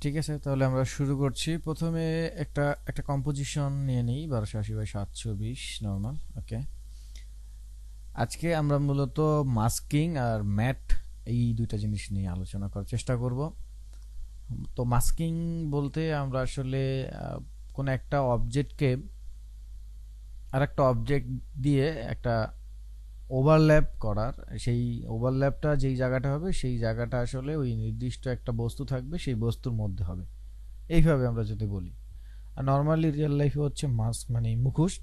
ঠিক আছে, তাহলে আমরা শুরু করছি। প্রথমে একটা একটা কম্পোজিশন নিয়ে নিই, 1280 বাই 720 নর্মাল। ওকে, আজকে আমরা মূলত মাস্কিং আর ম্যাট এই দুইটা জিনিস নিয়ে আলোচনা করার চেষ্টা করব। তো মাস্কিং বলতে আমরা আসলে কোনো একটা অবজেক্টকে আর একটা অবজেক্ট দিয়ে একটা ওভারল্যাপ করার, সেই ওভারল্যাপটা যেই জায়গাটা হবে সেই জায়গাটা আসলে ওই নির্দিষ্ট একটা বস্তু থাকবে, সেই বস্তুর মধ্যে হবে, এইভাবে আমরা যদি বলি। আর নর্মালি রিয়েল লাইফে হচ্ছে মাস্ক মানে মুখোশ।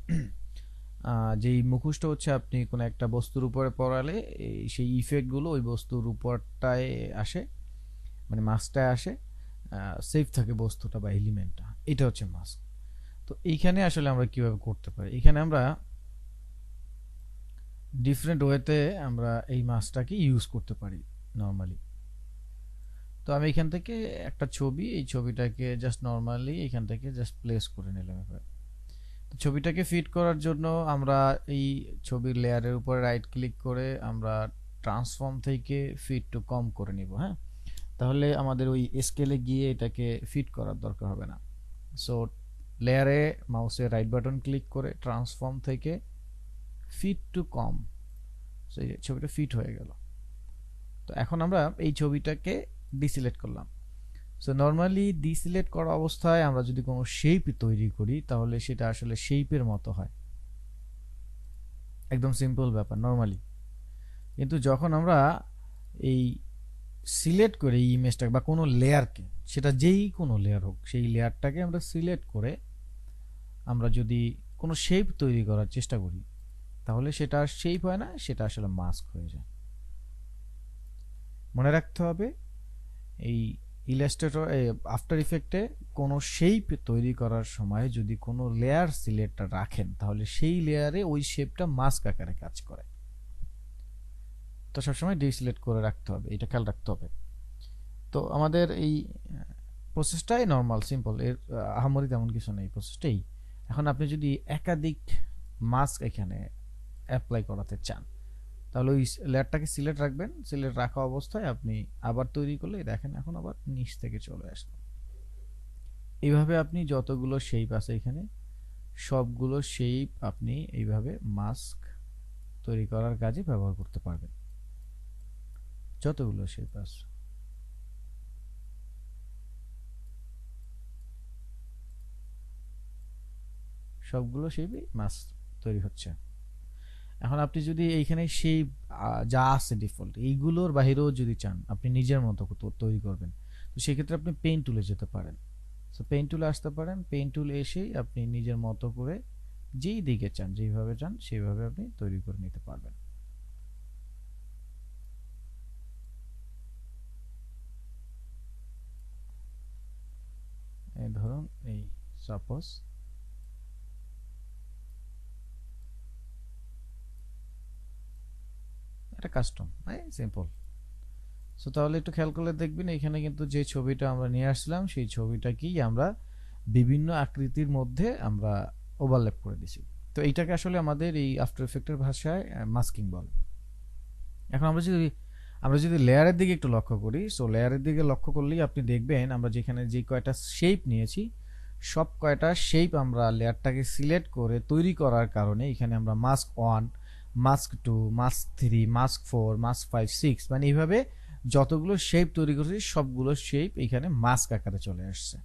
যেই মুখোশটা হচ্ছে আপনি কোনো একটা বস্তুর উপরে পরালে সেই ইফেক্টগুলো ওই বস্তুর উপরটায় আসে, মানে মাস্কটায় আসে, সেফ থাকে বস্তুটা বা এলিমেন্টটা। এটা হচ্ছে মাস্ক। তো এইখানে আসলে আমরা কিভাবে করতে পারি, এখানে আমরা ডিফারেন্ট ওয়েতে আমরা এই মাস্কটাকে ইউজ করতে পারি নর্মালি। তো আমি এখান থেকে একটা ছবি, এই ছবিটাকে জাস্ট নর্মালি এখান থেকে জাস্ট প্লেস করে নিলাম এবার। ছবিটাকে ফিট করার জন্য আমরা এই ছবির লেয়ারের উপরে রাইট ক্লিক করে আমরা ট্রান্সফর্ম থেকে ফিট টু কম করে নিব। হ্যাঁ, তাহলে আমাদের ওই স্কেলে গিয়ে এটাকে ফিট করার দরকার হবে না। সো লেয়ারে মাউসের রাইট বাটন ক্লিক করে ট্রান্সফর্ম থেকে ফিট টু কম, সো এই ছবিটা ফিট হয়ে গেল। তো এখন আমরা এই ছবিটাকে ডিসিলেক্ট করলাম। সো নর্মালি ডিসিলেক্ট করা অবস্থায় আমরা যদি কোনো শেপ তৈরি করি তাহলে সেটা আসলে শেপের মতো হয়, একদম সিম্পল ব্যাপার নর্মালি। কিন্তু যখন আমরা এই সিলেক্ট করে এই ইমেজটাকে বা কোনো লেয়ারকে, সেটা যেই কোনো লেয়ার হোক, সেই লেয়ারটাকে আমরা সিলেক্ট করে আমরা যদি কোনো শেপ তৈরি করার চেষ্টা করি তাহলে সেটা শেপ হয় না, সেটা আসলে মাস্ক হয়ে যায়। মনে রাখতে হবে এই ইলাস্ট্রেটর আফটার ইফেক্টে কোনো শেপ তৈরি করার সময় যদি কোনো লেয়ার সিলেক্ট রাখেন তাহলে সেই লেয়ারে ওই শেপটা মাস্ক আকারে কাজ করে। তো সবসময় ডিসিলেক্ট করে রাখতে হবে, এটা খেয়াল রাখতে হবে। তো আমাদের এই প্রসেসটাই নর্মাল সিম্পল, এর আহামরি তেমন কিছু নেই প্রসেসটাই। এখন আপনি যদি একাধিক মাস্ক এখানে অ্যাপ্লাই করাতে চান তাহলে ওই লেয়ারটাকে সিলেক্ট রাখবেন, সিলেক্ট রাখা অবস্থায় আপনি আবার তৈরি করলে দেখেন এখন আবার নিচ থেকে চলে আসলো। এইভাবে আপনি যতগুলো শেপ আছে এখানে সবগুলো শেপ আপনি এইভাবে মাস্ক তৈরি করার কাজে ব্যবহার করতে পারবেন, যতগুলো শেপ আছে। সবগুলো শেপই মাস্ক তৈরি হচ্ছে। এখন আপনি যদি এইখানে সেই যা আছে ডিফল্ট এইগুলোর বাইরেও যদি চান আপনি নিজের মতো তৈরি করবেন, তো সেক্ষেত্রে আপনি পেইন্ট টুলে যেতে পারেন। সো পেইন্ট টুলে আসতে পারেন, পেইন্ট টুল এসেই আপনি নিজের মতো করে যেই দিকে চান, যেইভাবে চান সেইভাবে আপনি তৈরি করে নিতে পারবেন। এই ধরুন, এই সাপোজ এটা কাস্টম, সিম্পল। সো তাহলে একটু খেয়াল করলে দেখবেন এখানে কিন্তু যে ছবিটা আমরা নিয়ে আসলাম সেই ছবিটাকেই আমরা বিভিন্ন আকৃতির মধ্যে আমরা ওভারল্যাপ করে দিছি। তো এইটাকে আসলে আমাদের এই আফটার ইফেক্টের ভাষায় মাস্কিং বলে। এখন আমরা যদি লেয়ারের দিকে একটু লক্ষ্য করি, সো লেয়ারের দিকে লক্ষ্য করলেই আপনি দেখবেন আমরা যেখানে যে কয়টা শেপ নিয়েছি সব কয়টা শেপ আমরা লেয়ারটাকে সিলেক্ট করে তৈরি করার কারণে এখানে আমরা mask 1, mask 2, mask 3, mask 4, mask 5, 6 মানে এইভাবে যতগুলো শেপ তৈরি করেছি সবগুলো শেপ এখানে মাস্ক আকারে চলে আসছে।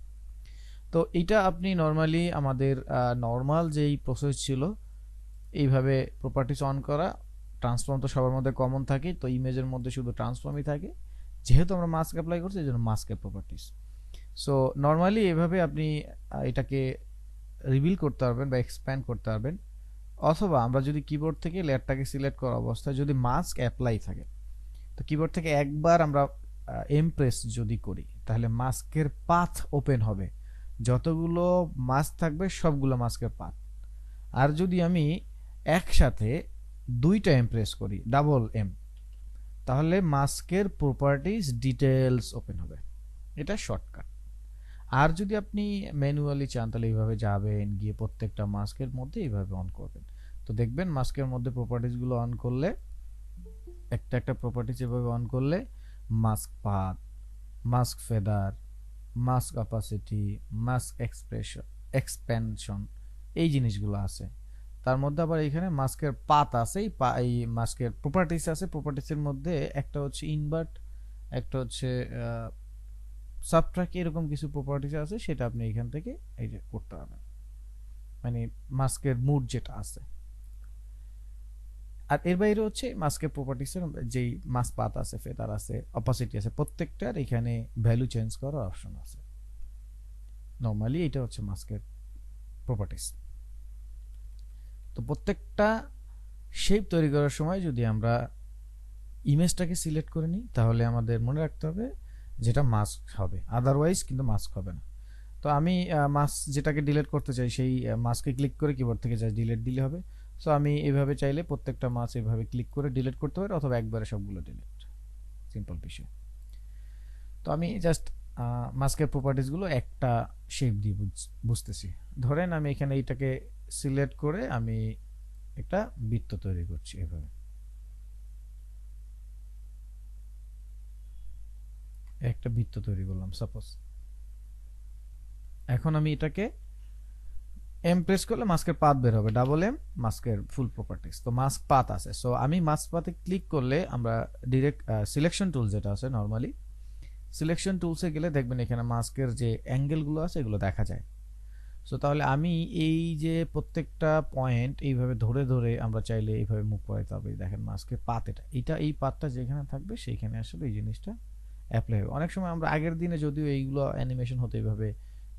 তো এটা আপনি নর্মালি আমাদের নর্মাল যেই প্রসেস ছিল এইভাবে প্রপার্টিস অন করা, ট্রান্সফর্ম তো সবার মধ্যে কমন থাকে, তো ইমেজের মধ্যে শুধু ট্রান্সফর্মই থাকে। যেহেতু আমরা মাস্ক অ্যাপ্লাই করছি এই জন্য মাস্কের প্রপার্টিস। সো নর্মালি এভাবে আপনি এটাকে রিভিল করতে পারবেন বা এক্সপ্যান্ড করতে পারবেন। অথবা আমরা যদি কিবোর্ড থেকে লেয়ারটাকে সিলেক্ট করা অবস্থায় যদি মাস্ক অ্যাপ্লাই থাকে তো কিবোর্ড থেকে একবার আমরা এমপ্রেস যদি করি তাহলে মাস্কের পাথ ওপেন হবে, যতগুলো মাস্ক থাকবে সবগুলো মাস্কের পাথ। আর যদি আমি একসাথে দুইটা এমপ্রেস করি ডাবল এম, তাহলে মাস্কের প্রপার্টিজ ডিটেলস ওপেন হবে। এটা শর্টকাট। আর যদি আপনি ম্যানুয়ালি চান তাহলে এইভাবে যাবেন, গিয়ে প্রত্যেকটা মাস্কের মধ্যে এইভাবে অন করবেন। তো দেখবেন মাস্কের মধ্যে প্রপার্টিজগুলো অন করলে একটা একটা প্রপার্টিজ এভাবে অন করলে mask path, mask feather, mask opacity, mask expansion, এই জিনিসগুলো আছে। তার মধ্যে আবার এখানে মাস্কের পাত আছে, এই মাস্কের প্রপার্টিস আছে। প্রপার্টিসের মধ্যে একটা হচ্ছে ইনভার্ট, একটা হচ্ছে সাবট্রাক্ট, এরকম কিছু প্রপার্টিস আছে, সেটা আপনি এখান থেকে এই যে করতে পারবেন, মানে মাস্কের মুড যেটা আছে। আর এর বাইরে হচ্ছে মাস্কের প্রপার্টিসের যেই মাস্ক পাত আছে, ফেদার আছে, অপাসিটি আছে, প্রত্যেকটার এখানে ভ্যালু চেঞ্জ করার অপশন আছে। নর্মালি এটা হচ্ছে মাস্কের প্রপার্টিস। তো প্রত্যেকটা শেপ তৈরি করার সময় যদি আমরা ইমেজটাকে সিলেক্ট করে নিই, তাহলে আমাদের মনে রাখতে হবে যেটা মাস্ক হবে, আদারওয়াইজ কিন্তু মাস্ক হবে না। তো আমি মাস্ক যেটাকে ডিলিট করতে চাই, সেই মাস্কে ক্লিক করে কিবোর্ড থেকে জাস্ট ডিলিট দিলে হবে। সো আমি এভাবে চাইলে প্রত্যেকটা মাস্ক এভাবে ক্লিক করে ডিলিট করতে পারি, অথবা একবারে সবগুলো ডিলিট, সিম্পল বিষয়। তো আমি জাস্ট মাস্কের প্রপার্টিসগুলো একটা শেপ দিয়ে বুঝতেছি। ধরেন আমি এখানে এইটাকে সিলেক্ট করে আমি একটা বৃত্ত তৈরি করছি, এভাবে একটা বৃত্ত তৈরি করলাম সাপোজ। এখন আমি এটাকে এম প্রেস করলে মাস্কের পাথ বের হবে, ডাবল এম মাস্কের ফুল প্রপার্টিস। তো মাস্ক পাথ আছে, সো আমি মাস্ক পাথে ক্লিক করলে আমরা ডিরেক্ট সিলেকশন টুল যেটা আছে, নর্মালি সিলেকশন টুলসে গেলে দেখবেন এখানে মাস্কের যে অ্যাঙ্গেলগুলো আছে এগুলো দেখা যায়। সো তাহলে আমি এই যে প্রত্যেকটা পয়েন্ট এইভাবে ধরে ধরে আমরা চাইলে এইভাবে মুভ করাইতে হবে। দেখেন মাস্কের পাত, এটা এই পাতটা যেখানে থাকবে সেইখানে আসলে এই জিনিসটা অ্যাপ্লাই হবে। অনেক সময় আমরা আগের দিনে যদিও এইগুলো অ্যানিমেশন হতে এইভাবে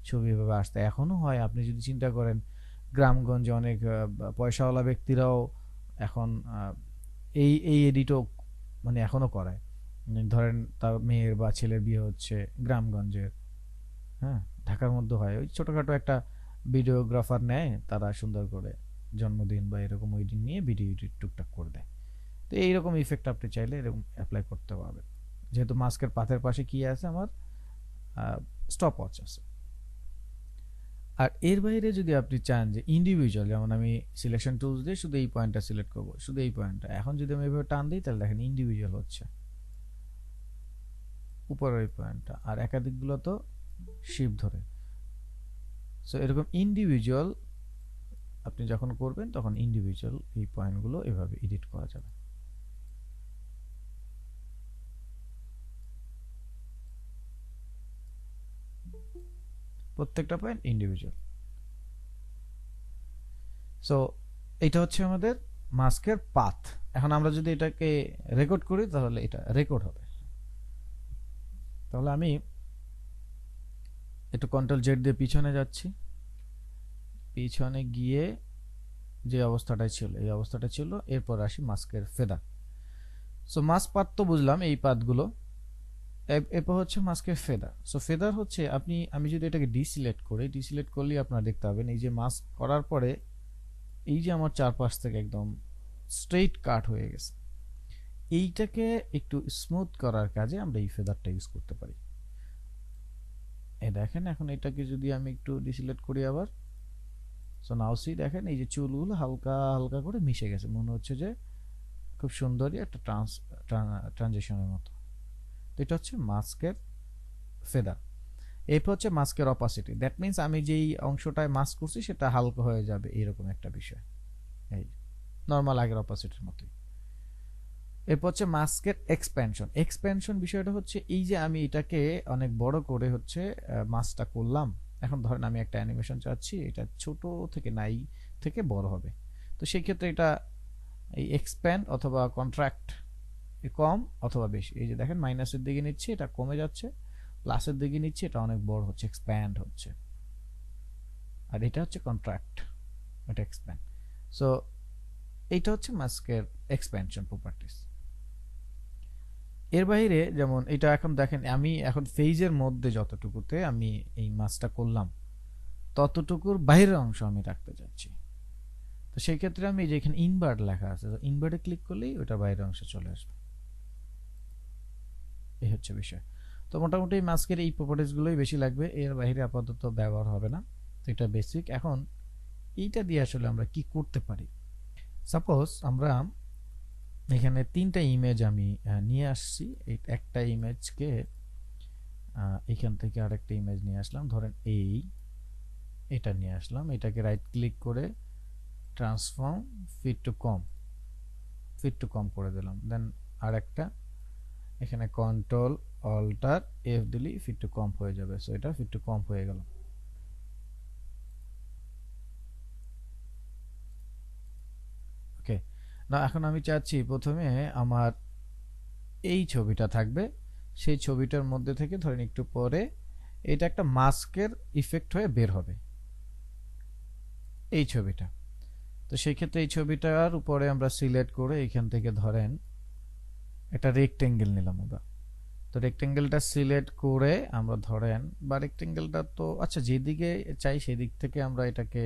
ছবি এভাবে আসতে, এখনো হয়। আপনি যদি চিন্তা করেন গ্রামগঞ্জে অনেক পয়সাওয়ালা ব্যক্তিরাও এখন এই এই এডিটও মানে এখনো করায়। ধরেন তার মেয়ের বা ছেলের বিয়ে হচ্ছে গ্রামগঞ্জের, হ্যাঁ, ঢাকার মধ্যে হয়, ওই ছোটখাটো একটা ভিডিওগ্রাফার নেয়, তারা সুন্দর করে জন্মদিন বা এরকম ওয়েডিং নিয়ে ভিডিও এডিট টুকটাক করে দেয়। তো এইরকম ইফেক্ট আপনি চাইলে এরকম অ্যাপ্লাই করতে পারবেন। যেহেতু মাস্কের পাথের পাশে কি আছে, আমার স্টপ ওয়াচ আছে। আর এর বাইরে যদি আপনি চান যে ইন্ডিভিজুয়াল, যেমন আমি সিলেকশন টুলস দিয়ে শুধু এই পয়েন্টটা সিলেক্ট করব, শুধু এই পয়েন্টটা, এখন যদি আমি এভাবে টান দিই তাহলে দেখেন ইন্ডিভিজুয়াল হচ্ছে উপরের ওই পয়েন্টটা, আর একাধিকগুলো তো শিপ ধরে। সো এরকম ইন্ডিভিজুয়াল আপনি যখন করবেন তখন ইন্ডিভিজুয়াল এই পয়েন্টগুলো এভাবে এডিট করা যাবে। প্রত্যেকটা পয়েন্ট ইন্ডিভিজুয়াল। সো এটা হচ্ছে আমাদের মাস্কের পাথ। এখন আমরা যদি এটাকে রেকর্ড করি তাহলে এটা রেকর্ড হবে। তাহলে আমি একটু কন্ট্রোল জেড দিয়ে পিছনে যাচ্ছি, পিছনে গিয়ে যে অবস্থাটা ছিল এই অবস্থাটা ছিল, এরপর আসি মাস্কের ফেদার। সো মাস্ক পাত তো বুঝলাম, এই পাতগুলো। এরপর হচ্ছে মাস্কের ফেদার। সো ফেদার হচ্ছে আমি যদি এটাকে ডিসিলেক্ট করি, ডিসিলেক্ট করলে আপনারা দেখতে পাবেন এই যে মাস্ক করার পরে এই যে আমার চারপাশ থেকে একদম স্ট্রেইট কাট হয়ে গেছে। এইটাকে একটু স্মুথ করার কাজে আমরা এই ফেদারটা ইউজ করতে পারি। এই দেখেন এখন এটাকে যদি আমি একটু ডিসিলেক্ট করি আবার, সো নাও সি দেখেন এই যে চুলগুলো হালকা হালকা করে মিশে গেছে, মনে হচ্ছে যে খুব সুন্দরই একটা ট্রানজিশনের মতো। তো এটা হচ্ছে মাস্কের ফেদার। এরপর হচ্ছে মাস্কের অপাসিটি, দ্যাট মিনস আমি যেই অংশটায় মাস্ক করছি সেটা হালকা হয়ে যাবে, এরকম একটা বিষয়। এই নর্মাল আগের অপাসিটির মতোই। এরপর হচ্ছে মাস্কের এক্সপ্যানশন। এক্সপ্যানশন বিষয়টা হচ্ছে এই যে আমি এটাকে অনেক বড় করে হচ্ছে মাস্কটা করলাম। এখন ধরেন আমি একটা অ্যানিমেশন চাচ্ছি, এটা ছোট থেকে নাই থেকে বড় হবে। তো সেই ক্ষেত্রে এটা এই এক্সপ্যান্ড অথবা কন্ট্রাক্ট, কম অথবা বেশি। এই যে দেখেন মাইনাসের দিকে নিচ্ছি, এটা কমে যাচ্ছে, প্লাসের দিকে নিচ্ছি, এটা অনেক বড় হচ্ছে, এক্সপ্যান্ড হচ্ছে। আর এটা হচ্ছে কন্ট্রাক্ট, এটা এক্সপ্যান্ড। সো এইটা হচ্ছে মাস্কের এক্সপ্যানশন প্রপার্টিস। এর বাইরে যেমন এটা এখন দেখেন আমি এখন ফেজের মধ্যে যতটুকুতে আমি এই মাছটা করলাম ততটুকুর বাইরের অংশ আমি রাখতে চাচ্ছি। তো সেই ক্ষেত্রে আমি যেখানে ইনভার্ট লেখা আছে, ইনভার্টে ক্লিক করলেই ওটা বাইরের অংশে চলে আসবে। এই হচ্ছে বিষয়। তো মোটামুটি মাস্কের এই প্রপার্টিসগুলোই বেশি লাগবে, এর বাইরে আপাতত ব্যবহার হবে না। তো এটা বেসিক। এখন এইটা দিয়ে আসলে আমরা কি করতে পারি। সাপোজ আমরা এখানে তিনটা ইমেজ আমি নিয়ে আসছি, এই একটা ইমেজকে এখান থেকে আরেকটা ইমেজ নিয়ে আসলাম, ধরেন এটা নিয়ে আসলাম, এটাকে রাইট ক্লিক করে ট্রান্সফর্ম ফিট টু কম করে দিলাম। দেন আরেকটা এখানে কন্ট্রোল অল্টার এফ দিলি ফিট টু কম হয়ে যাবে। সো এটা ফিট টু কম হয়ে গেল। ওকে, না এখন আমি চাচ্ছি প্রথমে আমার এই ছবিটা থাকবে, সেই ছবিটার মধ্যে থেকে ধরেন একটু পরে এটা একটা মাস্কের ইফেক্ট হয়ে বের হবে এই ছবিটা। তো সেই ক্ষেত্রে এই ছবিটার উপরে আমরা সিলেক্ট করে এখান থেকে ধরেন একটা রেক্টেঙ্গেল নিলাম আমরা। তো রেক্টেঙ্গেলটা সিলেক্ট করে আমরা ধরেন, বা রেক্টেঙ্গেলটা তো আচ্ছা যেদিকে চাই সেদিক থেকে আমরা এটাকে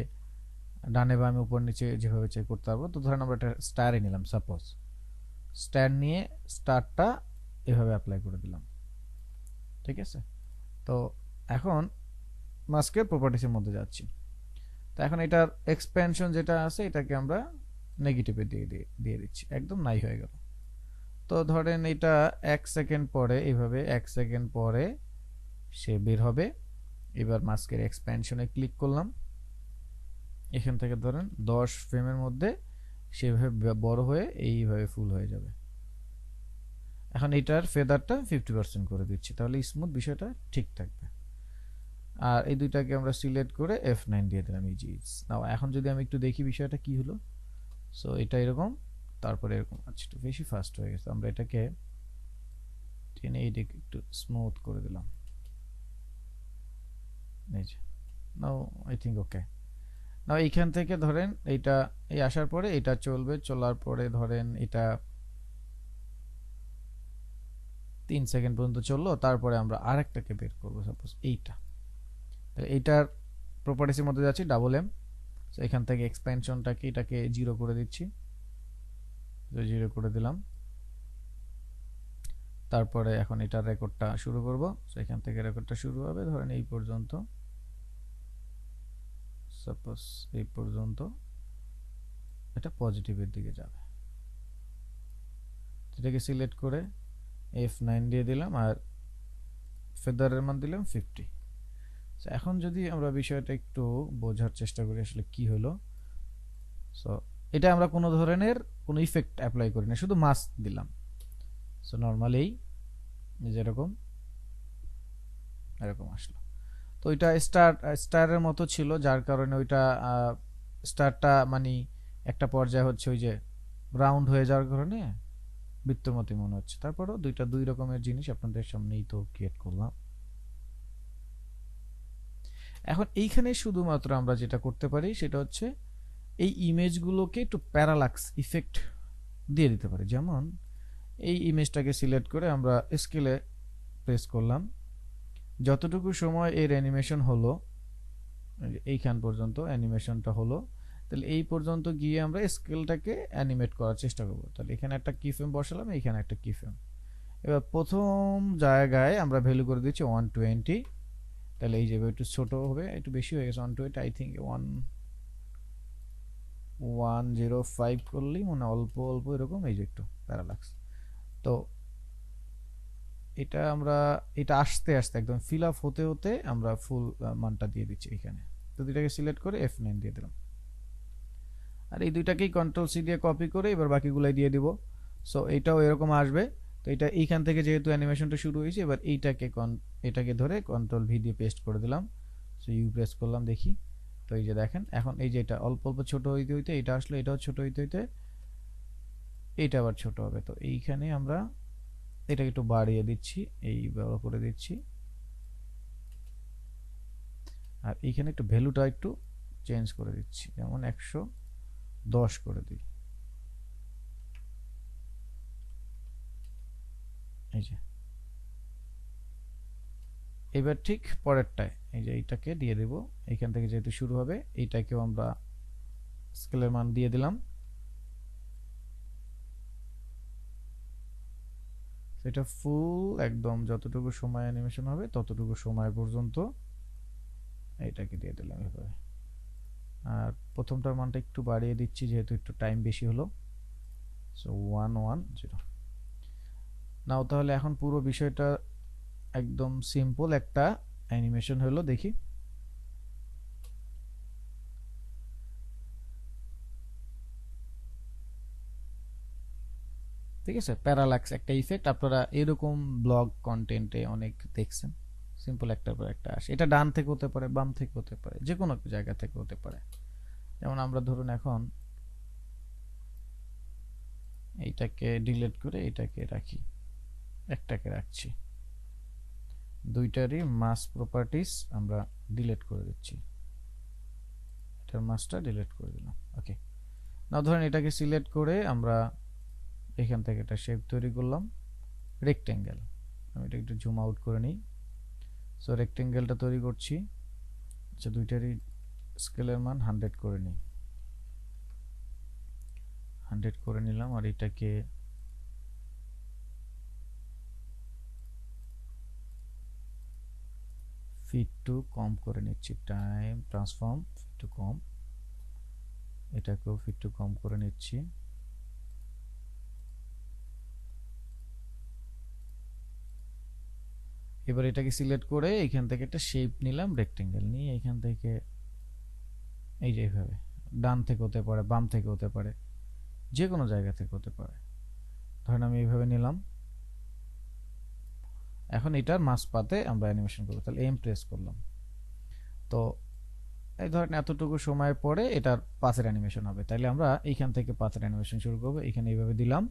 ডানে বামে উপর নিচে যেভাবে চাই করতে পারবো। তো ধরেন আমরা একটা স্টারে নিলাম, সাপোজ স্টার নিয়ে স্টারটা এভাবে অ্যাপ্লাই করে দিলাম, ঠিক আছে। তো এখন মাস্কের প্রপার্টিসের মধ্যে যাচ্ছি। তো এখন এটার এক্সপ্যানশন যেটা আছে এটাকে আমরা নেগেটিভে দিয়ে দিচ্ছি, একদম নাই হয়ে গেল। তো ধরেন এটা 1 সেকেন্ড পরে, এইভাবে 1 সেকেন্ড পরে সে বের হবে। এবার মাস্কের এক্সপ্যানশনে ক্লিক করলাম, এখান থেকে ধরেন 10 ফ্রেমের মধ্যে সেভাবে বড় হয়ে এইভাবে ফুল হয়ে যাবে। এখন এটার ফেদারটা 50% করে দিচ্ছি, তাহলে স্মুথ বিষয়টা ঠিক থাকবে। আর এই দুইটাকে আমরা সিলেক্ট করে F9 দিয়ে দিলাম, ইজি। নাও এখন যদি আমি একটু দেখি বিষয়টা কি হলো। সো এটা এরকম, তারপরে এরকম। আচ্ছা একটু বেশি ফাস্ট হয়ে গেছে, আমরা এটাকে টেনে এইদিকে একটু স্মুথ করে দিলাম। এই যে নাও আই থিঙ্ক ওকে। নাও এইখান থেকে ধরেন এইটা এই আসার পরে এটা চলবে, চলার পরে ধরেন এটা 3 সেকেন্ড পর্যন্ত চললো, তারপরে আমরা আরেকটাকে বের করবো, সাপোজ এইটার প্রপার্টিসের মধ্যে যাচ্ছি, ডাবল এম। তো এখান থেকে এক্সপ্যানশনটাকে এটাকে 0 করে দিচ্ছি, 0 করে দিলাম। তারপরে এখন এটার রেকর্ডটা শুরু করব। সো এখান থেকে রেকর্ডটা শুরু হবে ধরেন এই পর্যন্ত, সাপোজ এই পর্যন্ত এটা পজিটিভের দিকে যাবে। এটাকে সিলেক্ট করে F9 দিয়ে দিলাম আর ফেদারের মান দিলাম 50। এখন যদি আমরা বিষয়টা একটু বোঝার চেষ্টা করি আসলে কি হলো। সো এটা আমরা কোনো ধরনের কোনো ইফেক্ট অ্যাপ্লাই করি না, শুধু মাস্ক দিলাম। সো নরমালি যেরকম এরকম আসলো। তো ওইটা স্টারের মতো ছিল, যার কারণে ওইটা স্টারটা মানে একটা পর্যায়ে হচ্ছে ওই যে রাউন্ড হয়ে যাওয়ার কারণে বৃত্তের মতোই মনে হচ্ছে। তারপরেও দুইটা দুই রকমের জিনিস আপনাদের সামনেই তো ক্রিয়েট করলাম। এখন এইখানে শুধুমাত্র আমরা যেটা করতে পারি সেটা হচ্ছে এই ইমেজগুলোকে একটু প্যারালাক্স ইফেক্ট দিয়ে দিতে পারি। যেমন এই ইমেজটাকে সিলেক্ট করে আমরা স্কেলে প্রেস করলাম, যতটুকু সময় এর অ্যানিমেশন হলো এইখান পর্যন্ত অ্যানিমেশনটা হলো, তাহলে এই পর্যন্ত গিয়ে আমরা স্কেলটাকে অ্যানিমেট করার চেষ্টা করব। তাহলে এখানে একটা কি ফ্রেম বসালাম, এখানে একটা কি ফ্রেম। এবার প্রথম জায়গায় আমরা ভ্যালু করে দিচ্ছি 120। তাহলে এই যে একটু ছোট হবে, একটু বেশি হয়ে গেছে 120, আই থিঙ্ক 105 করলেই মানে অল্প অল্প এরকম, এই যে একটু প্যারালাক্স। তো এটা আমরা এটা আস্তে আস্তে একদম ফিল আপ হতে হতে আমরা ফুল মানটা দিয়ে দিচ্ছি এখানে। তো দুইটাকে সিলেক্ট করে F9 দিয়ে দিলাম, আর এই দুইটাকেই কন্ট্রোল সি দিয়ে কপি করে এবার বাকিগুলাই দিয়ে দিব। সো এইটাও এরকম আসবে। তো এটা এইখান থেকে যেহেতু অ্যানিমেশনটা শুরু হয়েছে, এবার এটাকে ধরে কন্ট্রোল ভি দিয়ে পেস্ট করে দিলাম। সো ইউ প্রেস করলাম, দেখি। তো এই যে দেখেন এখন এই যে এটা অল্প অল্প ছোট হইতে হইতে এটা আসলে, এটাও ছোট হইতে হইতে এটা আবার ছোট হবে। তো এইখানে আমরা এটাকে একটু বাড়িয়ে দিচ্ছি, এই বড় করে দিচ্ছি, আর এইখানে একটু ভ্যালুটা একটু চেঞ্জ করে দিচ্ছি, যেমন 110 করে দিই। এই যে এবার ঠিক পরেরটায় এই যে এইটাকে দিয়ে দেব, এইখান থেকে যেহেতু শুরু হবে এইটাকেও আমরা স্কেলের মান দিয়ে দিলাম। এটা ফুল একদম যতটুকু সময় অ্যানিমেশন হবে ততটুকু সময় পর্যন্ত এইটাকে দিয়ে দিলাম এভাবে। আর প্রথমটার মানটা একটু বাড়িয়ে দিচ্ছি যেহেতু একটু টাইম বেশি হলো। সো 110 নাও। তাহলে এখন পুরো বিষয়টা একদম সিম্পল একটা অ্যানিমেশন হলো, দেখি। ঠিক আছে, প্যারালাক্স একটা ইফেক্ট আপনারা এরকম ব্লগ কন্টেন্টে অনেক দেখছেন। সিম্পল একটার পর একটা আসে, এটা ডান থেকে হতে পারে, বাম থেকে হতে পারে, যে কোনো জায়গা থেকে হতে পারে। যেমন আমরা ধরুন এখন এইটাকে ডিলিট করে এটাকে রাখি, একটাকে রাখছি, দুইটারই মাস প্রপার্টিজ আমরা ডিলিট করে দিচ্ছি, এটার মাসটা ডিলিট করে দিলাম। ওকে, নাও ধরেন এটাকে সিলেক্ট করে আমরা এখান থেকে একটা শেপ তৈরি করলাম, রেক্টেঙ্গেল। আমি এটা একটু জুম আউট করে নিই। সো রেক্টেঙ্গেলটা তৈরি করছি। আচ্ছা, দুইটারই স্কেলের মান 100 করে নিই, 100 করে নিলাম। আর এটাকে ফিট টু কম করে নিচ্ছি, টাইম ট্রান্সফর্ম ফিট টু কম, এটাকেও ফিট টু কম করে নিচ্ছি। এবার এটাকে সিলেক্ট করে এখান থেকে একটা শেপ নিলাম, রেক্টেঙ্গেল নিয়ে এখান থেকে এই যে এইভাবে ডান থেকে হতে পারে, বাম থেকে হতে পারে, যে কোনো জায়গা থেকে হতে পারে। ধরেন আমি এইভাবে নিলাম। এখন এটার মাস পাতে আমরা অ্যানিমেশন করব, তাহলে এম প্রেস করলাম। তো এই ধরেন এতটুকু সময় পরে এটার পাথের অ্যানিমেশন হবে, তাইলে আমরা এইখান থেকে পাথের অ্যানিমেশন শুরু করব। এখানে এইভাবে দিলাম।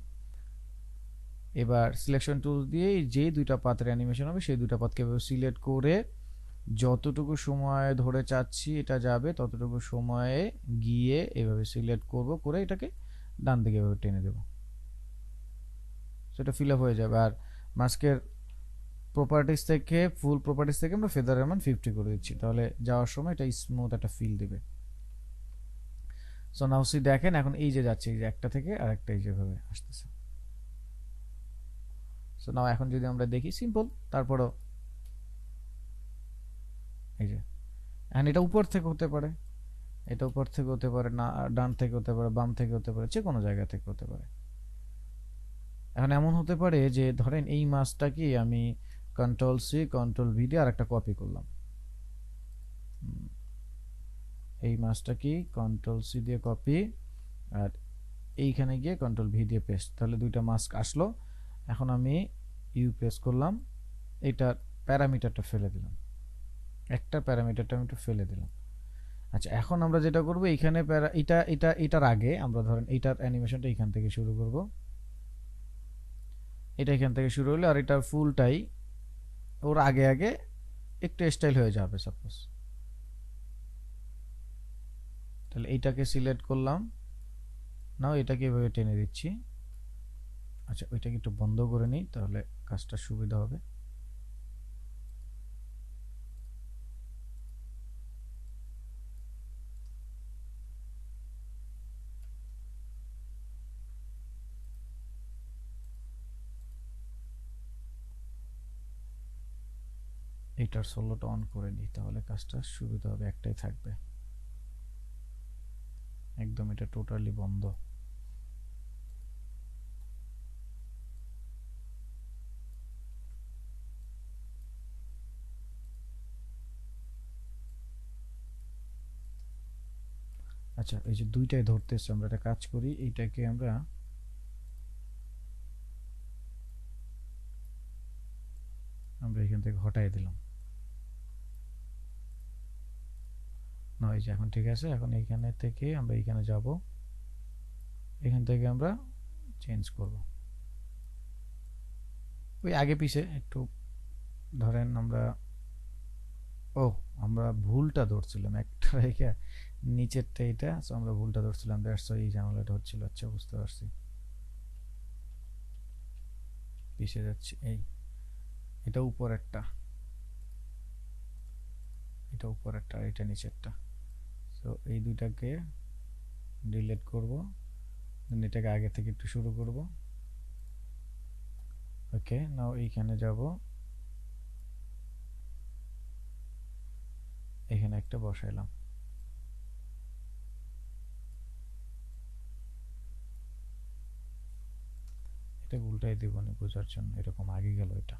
এবার সিলেকশন টুল দিয়ে যেই দুইটা পাথের অ্যানিমেশন হবে সেই দুইটা পাথকে এভাবে সিলেক্ট করে যতটুকু সময় ধরে চাচ্ছি এটা যাবে ততটুকু সময়ে গিয়ে এভাবে সিলেক্ট করব, করে এটাকে ডান দিকে এভাবে টেনে দেব, সেটা ফিল আপ হয়ে যাবে। আর মাস্কের প্রপার্টিজ থেকে, ফুল প্রপার্টিজ থেকে আমরা ফেদারের মান 50 করে দিচ্ছি, তাহলে যাওয়ার সময় এটা স্মুথ একটা ফিল দিবে। সো নাও সি দেখেন এখন এই যে যাচ্ছে, এই যে একটা থেকে আরেকটা এই যেভাবে আসতেছে। সো নাও এখন যদি আমরা দেখি সিম্পল, তারপরও এই যে এখন এটা উপর থেকে হতে পারে, এটা উপর থেকে হতে পারে, না ডান থেকে হতে পারে, বাম থেকে হতে পারে, যে কোনো জায়গা থেকে হতে পারে। এখন এমন হতে পারে যে ধরেন এই মাছটা কি আমি কন্ট্রোল সি কন্ট্রোল ভি দিয়ে আরেকটা কপি করলাম, এই মাছটা কি কন্ট্রোল সি দিয়ে কপি আর এইখানে গিয়ে কন্ট্রোল ভি দিয়ে পেস্ট, তাহলে দুইটা মাস্ক আসলো। এখন আমি ইউ প্রেস করলাম, এটার প্যারামিটারটা ফেলে দিলাম, একটা প্যারামিটারটা আমি একটু ফেলে দিলাম। আচ্ছা, এখন আমরা যেটা করব এইখানে এটার আগে আমরা ধরেন এইটার অ্যানিমেশনটা এখান থেকে শুরু করব, এটা এখান থেকে শুরু হলো আর এটার ফুলটাই ওর আগে আগে একটু স্টাইল হয়ে যাবে সাপোজ। তাহলে এইটাকে সিলেক্ট করলাম, নাও এটাকে এভাবে টেনে দিচ্ছি। আচ্ছা, ওইটাকে একটু বন্ধ করে নিই, তাহলে কাজটা সুবিধা হবে। এইটার সোলোটা অন করে নিই, তাহলে কাজটা সুবিধা হবে, একটাই থাকবে, একদম এটা টোটালি বন্ধ। আচ্ছা, এই যে দুইটাই ধরতেছে, আমরা একটা কাজ করি, এইটাকে আমরা এখান থেকে হটাই দিলাম। না, এই যে এখন ঠিক আছে। এখন এইখানে থেকে আমরা এইখানে যাব, এখান থেকে আমরা চেঞ্জ করব, ওই আগে পিছে একটু ধরেন আমরা, ও আমরা ভুলটা ধরছিলাম একটা রেখে নিচেরটা এটা, সো আমরা ভুলটা ধরছিলাম, দ্যাটস ওয়াই এই ঝামেলাটা হচ্ছিল। আচ্ছা, বুঝতে পারছি, পিছিয়ে যাচ্ছি। এই এটা উপরেরটা, এটা উপরেরটা আর এটা নিচেরটা, সো এই দুইটাকে ডিলিট করব, এটাকে আগে থেকে একটু শুরু করব। ওকে, নাও এইখানে যাব, এখানে একটা বসাইলাম, এটা উল্টাই দিব না বোঝার জন্য, এরকম আগে গেল এটা।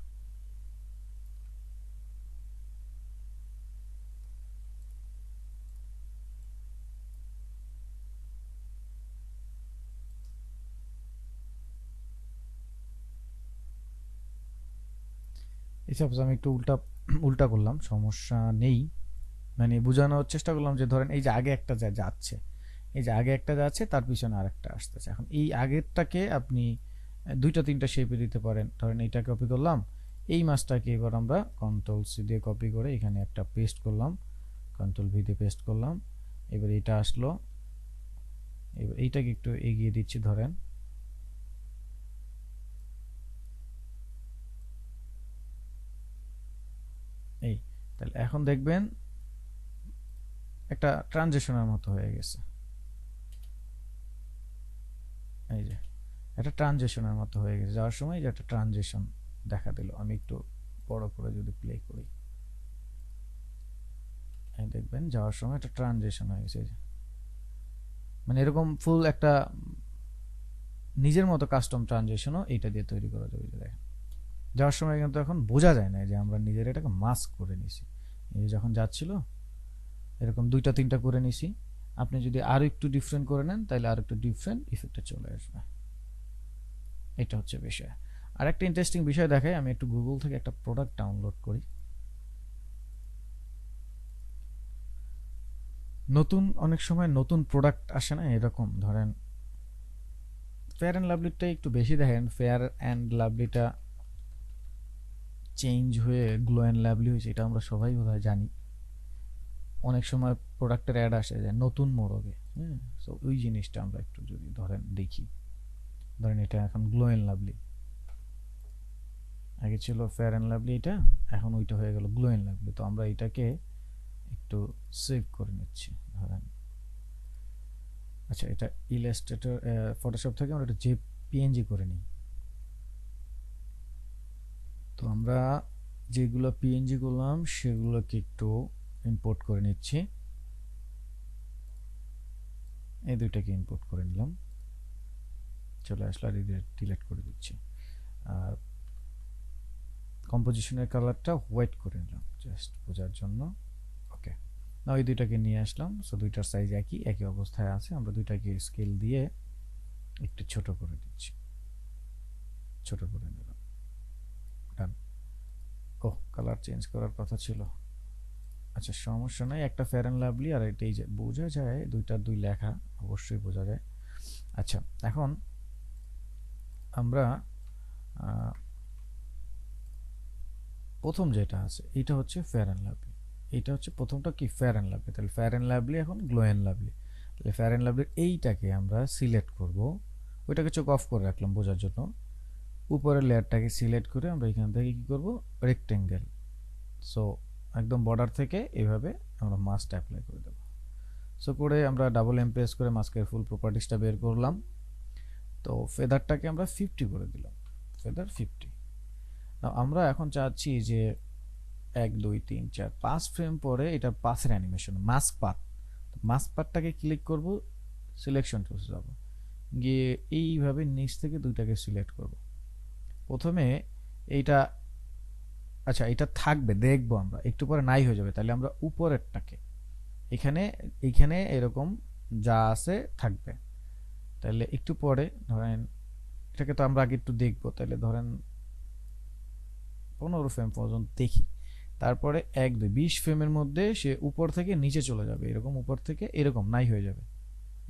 এই সাপোজ আমি একটু উল্টা উল্টা করলাম, সমস্যা নেই, মানে বোঝানোর চেষ্টা করলাম যে ধরেন এই যে আগে একটা যাচ্ছে, এই যে আগে একটা যাচ্ছে তার পিছনে আরেকটা আসতেছে। এখন এই আগেরটাকে আপনি দুইটা তিনটা শেপে দিতে পারেন। ধরেন এইটা কপি করলাম, এই মাছটাকে এবার আমরা কন্ট্রোল সি দিয়ে কপি করে এখানে একটা পেস্ট করলাম, কন্ট্রোল ভি দিয়ে পেস্ট করলাম। এবার এটা আসলো, এবার এইটাকে একটু এগিয়ে দিচ্ছি ধরেন, এই, তাহলে এখন দেখবেন একটা ট্রানজিশনের মতো হয়ে গেছে। এই যে একটা ট্রানজিশনের মতো হয়ে গেছে, যাওয়ার সময় যে একটা ট্রানজিশন দেখা দিল। আমি একটু বড় করে যদি প্লে করি, এই দেখবেন যাওয়ার সময় একটা ট্রানজিশন হয়ে গেছে। মানে এরকম ফুল একটা নিজের মতো কাস্টম ট্রানজিশনও এইটা দিয়ে তৈরি করা যাবে। যে দেখেন যাওয়ার সময় কিন্তু এখন বোঝা যায় না যে আমরা নিজের এটাকে মাস্ক করে নিছি। এই যখন যাচ্ছিল এরকম দুইটা তিনটা করে নিছি, আপনি যদি আরো একটু ডিফারেন্ট করে নেন তাহলে আরো একটু ডিফারেন্ট ইফেক্টে চলে আসবে। এটা হচ্ছে বিষয়। আর একটা ইন্টারেস্টিং বিষয় দেখাই, আমি একটু গুগল থেকে একটা প্রোডাক্ট ডাউনলোড করি। নতুন অনেক সময় নতুন প্রোডাক্ট আসে না, এরকম ধরেন ফেয়ার অ্যান্ড লাভলিটা একটু বেশি দেখেন, ফেয়ার অ্যান্ড লাভলিটা চেঞ্জ হয়ে গ্লো অ্যান্ড লাভলি হয়েছে, এটা আমরা সবাই বোধহয় জানি। অনেক সময় প্রোডাক্টের অ্যাড আসে যায় নতুন মোড়কে, হ্যাঁ, সো ওই জিনিসটা আমরা একটু যদি ধরেন দেখি। ধরেন এটা এখন গ্লো অ্যান্ড লাভলি, আগে ছিল ফেয়ার অ্যান্ড লাভলি, এটা এখন ওইটা হয়ে গেল গ্লো অ্যান্ড লাভলি। তো আমরা এটাকে একটু সেভ করে নিচ্ছি ধরেন। আচ্ছা, এটা ইলাস্ট্রেটর ফটোশপ থেকে আমরা একটা জেপিএনজি করে নিই। তো আমরা যেগুলো পিএনজি করলাম সেগুলোকে একটু ইম্পোর্ট করে নিচ্ছি। এই দুইটাকে ইম্পোর্ট করে নিলাম, চলে আসলো, আর ডিলিট করে দিচ্ছি। আর কম্পোজিশনের কালারটা হোয়াইট করে নিলাম জাস্ট বোঝার জন্য। ওকে, না ওই দুইটাকে নিয়ে আসলাম। সো দুইটার সাইজ একই একই অবস্থায় আছে, আমরা দুইটাকে স্কেল দিয়ে একটু ছোট করে দিচ্ছি, ছোট করে নিলাম, ডান। ও, কালার চেঞ্জ করার কথা ছিল। আচ্ছা সমস্যা নাই, একটা ফেয়ার অ্যান্ড লাভলি আর এটাই যে বোঝা যায়, দুইটার দুই লেখা অবশ্যই বোঝা যায়। আচ্ছা এখন আমরা প্রথম যেটা আছে এটা হচ্ছে ফেয়ার অ্যান্ড লাভলি, এটা হচ্ছে প্রথমটা কি ফেয়ার অ্যান্ড লাভলি। তাহলে ফেয়ার অ্যান্ড লাভলি এখন গ্লো অ্যান্ড লাভলি। তাহলে ফেয়ার অ্যান্ড লাভলির এইটাকে আমরা সিলেক্ট করব, ওইটাকে চোখ অফ করে রাখলাম বোঝার জন্য। উপরের লেয়ারটাকে সিলেক্ট করে আমরা এখান থেকে কি করব, রেক্টেঙ্গেল। সো একদম বর্ডার থেকে এইভাবে আমরা মাস্ক অ্যাপ্লাই করে দেব। সো করে আমরা ডাবল এম প্রেস করে মাস্কের ফুল প্রপার্টিসটা বের করলাম। তো ফেদারটাকে আমরা 50 করে দিলাম, ফেদার 50। আমরা এখন চাচ্ছি যে 1 2 3 4 5 ফ্রেম পরে এটা পাসের অ্যানিমেশন মাস্ক পাথ, মাস্ক পাথটাকে ক্লিক করব, সিলেকশন টুলসে যাব, গিয়ে এইভাবে নিচ থেকে দুইটাকে সিলেক্ট করব। প্রথমে এইটা, আচ্ছা এটা থাকবে দেখবো আমরা, একটু পরে নাই হয়ে যাবে, তাহলে আমরা উপরেরটাকে এখানে এখানে এরকম যা আছে থাকবে। তাহলে একটু পরে ধরেন এটাকে তো আমরা আগে একটু দেখবো, তাহলে ধরেন 15 ফ্রেম পর্যন্ত দেখি, তারপরে 1 2 20 ফ্রেমের মধ্যে সে উপর থেকে নিচে চলে যাবে, এরকম উপর থেকে এরকম নাই হয়ে যাবে,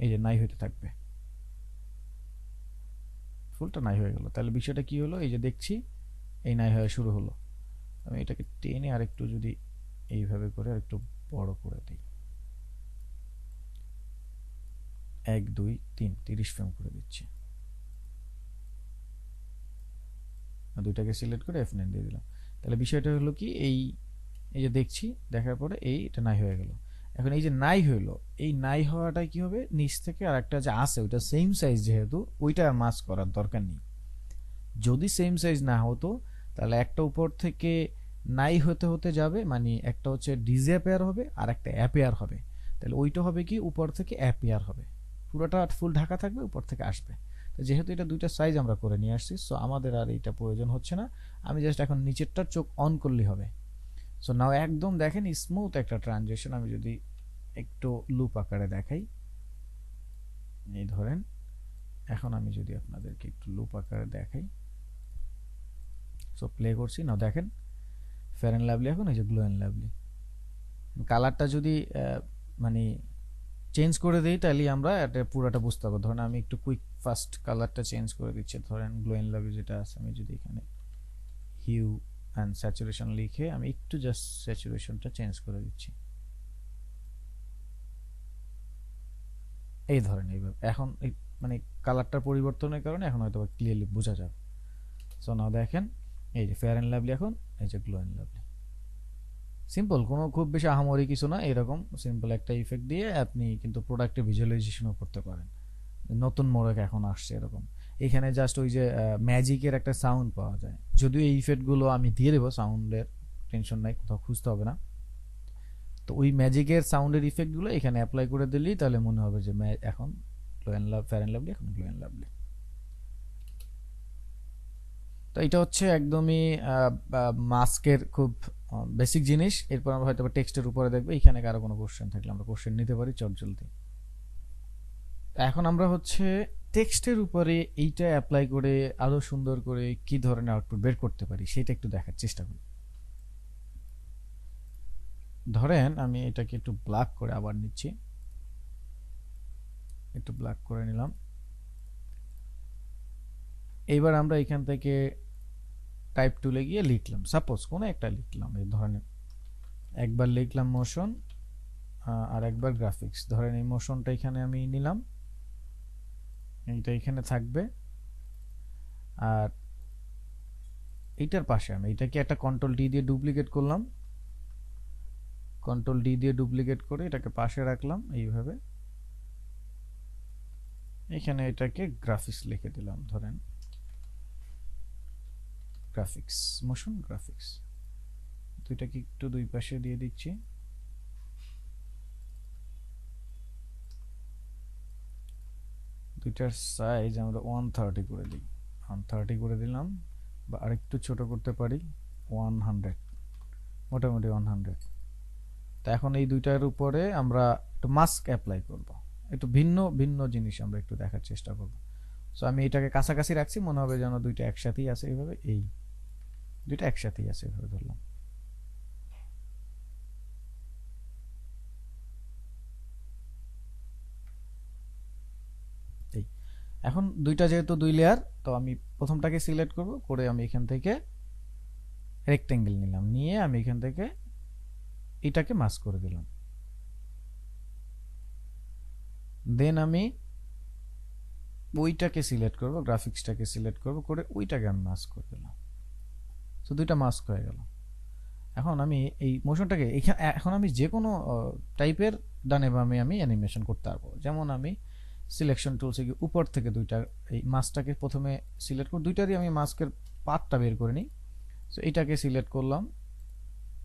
এই যে নাই হইতে থাকবে, ফুলটা নাই হয়ে গেল। তাহলে বিষয়টা কি হলো, এই যে দেখছি এই নাই হয়ে শুরু হলো। আমি এটাকে টেনে আরেকটু যদি এইভাবে করে আরেকটু বড় করে দিই, 1 2 3 30 ফ্রেম করে দিচ্ছি, দুইটাকে সিলেক্ট করে F9 দিয়ে দিলাম। তাহলে বিষয়টা হলো কি, এই এই যে দেখছি, দেখার পরে এটা নাই হয়ে গেল। এখন এই যে নাই হইলো, এই নাই হওয়াটাই কি হবে, নিচ থেকে আর একটা যে আছে ওইটা সেম সাইজ, যেহেতু ওইটা আর মাস্ক করার দরকার নেই। যদি সেম সাইজ না হতো তাহলে একটা উপর থেকে নাই হতে হতে যাবে, মানে একটা হচ্ছে ডিসঅ্যাপিয়ার হবে আর একটা অ্যাপিয়ার হবে। তাহলে ওইটা হবে কি, উপর থেকে অ্যাপিয়ার হবে, পুরোটা ফুল ঢাকা থাকবে, উপর থেকে আসবে। তো যেহেতু এটা দুইটা সাইজ আমরা করে নিয়ে আসছি, সো আমাদের আর এটা প্রয়োজন হচ্ছে না। আমি জাস্ট এখন নিচেরটার চোখ অন করলেই হবে। সো নাও একদম দেখেন স্মুথ একটা ট্রানজিশন। আমি যদি একটু লুপ আকারে দেখাই, এই ধরেন এখন আমি যদি আপনাদেরকে একটু লুপ আকারে দেখাই, সো প্লে করছি, নাও দেখেন ফেয়ার অ্যান্ড লাভলি এখন এই যে গ্লো অ্যান্ড লাভলি। কালারটা যদি মানে চেঞ্জ করে দিই তাহলে আমরা এটা পুরোটা বুঝতে পারবো। ধরেন আমি একটু কুইক ফাস্ট কালারটা চেঞ্জ করে দিচ্ছি। ধরেন গ্লো অ্যান্ড লাভলি যেটা আছে, আমি যদি এখানে হিউ অ্যান্ড স্যাচুরেশন লিখে আমি একটু জাস্ট স্যাচুরেশনটা চেঞ্জ করে দিচ্ছি, এই ধরেন এইভাবে। এখন মানে কালারটার পরিবর্তনের কারণে এখন হয়তো ক্লিয়ারলি বোঝা যাবে। সো নাও দেখেন এই যে ফেয়ার অ্যান্ড লাভলি, এখন এই যে গ্লো অ্যান্ড লাভলি। সিম্পল, কোনো খুব বেশি আহামরি কিছু না, এরকম সিম্পল একটা ইফেক্ট দিয়ে আপনি কিন্তু প্রোডাক্টের ভিজুয়ালাইজেশনও করতে পারেন। নতুন মোড়ক এখন আসছে এরকম। এখানে জাস্ট ওই যে ম্যাজিকের একটা সাউন্ড পাওয়া যায়, যদিও এই ইফেক্টগুলো আমি দিয়ে দেবো, সাউন্ডের টেনশন নাই, কোথাও খুঁজতে হবে না। তো ওই ম্যাজিকের সাউন্ডের ইফেক্টগুলো এখানে অ্যাপ্লাই করে দিলেই তাহলে মনে হবে যে এখন glow and love, fair and lovely, এখন গ্লো অ্যান্ড লাভলি। তো এটা হচ্ছে একদমই মাস্কের খুব বেসিক জিনিস। এরপর আমরা হয়তো টেক্সটের উপরে দেখবো, এখানে কারো কোনো কোশ্চেন থাকলে আমরা কোশ্চেন নিতে পারি চটজলদি। এখন আমরা হচ্ছে টেক্সটের উপরে এইটা অ্যাপ্লাই করে আরো সুন্দর করে কি ধরনের আউটপুট বের করতে পারি সেটা একটু দেখার চেষ্টা করি। ধরেন আমি এটাকে একটু ব্ল্যাক করে আবার নিচ্ছি, একটু ব্ল্যাক করে নিলাম। এইবার আমরা এখান থেকে টাইপ টুলে গিয়ে লিখলাম, সাপোজ কোনো একটা লিখলাম, এই ধরনের একবার লিখলাম মোশন আর একবার গ্রাফিক্স। ধরেন এই মোশনটা এখানে আমি নিলাম, এইটা এখানে থাকবে, আর এইটার পাশে আমি এটাকে একটা কন্ট্রোল ডি দিয়ে ডুপ্লিকেট করলাম, কন্ট্রোল ডি দিয়ে ডুপ্লিকেট করে এটাকে পাশে রাখলাম এইভাবে। এখানে এটাকে গ্রাফিক্স লিখে দিলাম, ধরেন গ্রাফিক্স, মোশন গ্রাফিক্স। দুইটাকে একটু দুই পাশে দিয়ে দিচ্ছি। দুইটার সাইজ আমরা 130 করে দিই, 130 করে দিলাম, বা আরেকটু ছোট করতে পারি 100, মোটামুটি 100। তো এখন এই দুইটার উপরে আমরা একটু মাস্ক অ্যাপ্লাই করব, একটু ভিন্ন ভিন্ন জিনিস আমরা একটু দেখার চেষ্টা করব। সো আমি এটাকে কাছাকাছি রাখছি, মনে হবে যেন দুইটা একসাথেই আছে, এইভাবে, এই দুইটা একসাথেই আছে এইভাবে ধরলাম। এই এখন দুইটা যেহেতু দুই লেয়ার, তো আমি প্রথমটাকে সিলেক্ট করব, করে আমি এখান থেকে রেক্টেঙ্গেল নিলাম, নিয়ে আমি এখান থেকে এটাকে মাস্ক করে দিলাম। দেন আমি ওইটাকে সিলেক্ট করব, গ্রাফিক্সটাকে সিলেক্ট করব, করে ওইটাকে আমি মাস্ক করে দিলাম। তো দুইটা মাস্ক হয়ে গেল। এখন আমি এই মোশনটাকে এখন আমি যে কোনো টাইপের ডানে বামে আমি অ্যানিমেশন করতে পারবো। যেমন আমি সিলেকশন টুলসে গিয়ে উপর থেকে দুইটা এই মাস্কটাকে প্রথমে সিলেক্ট করে, দুইটারই আমি মাস্কের পাথটা বের করে নিই। সো এটাকে সিলেক্ট করলাম,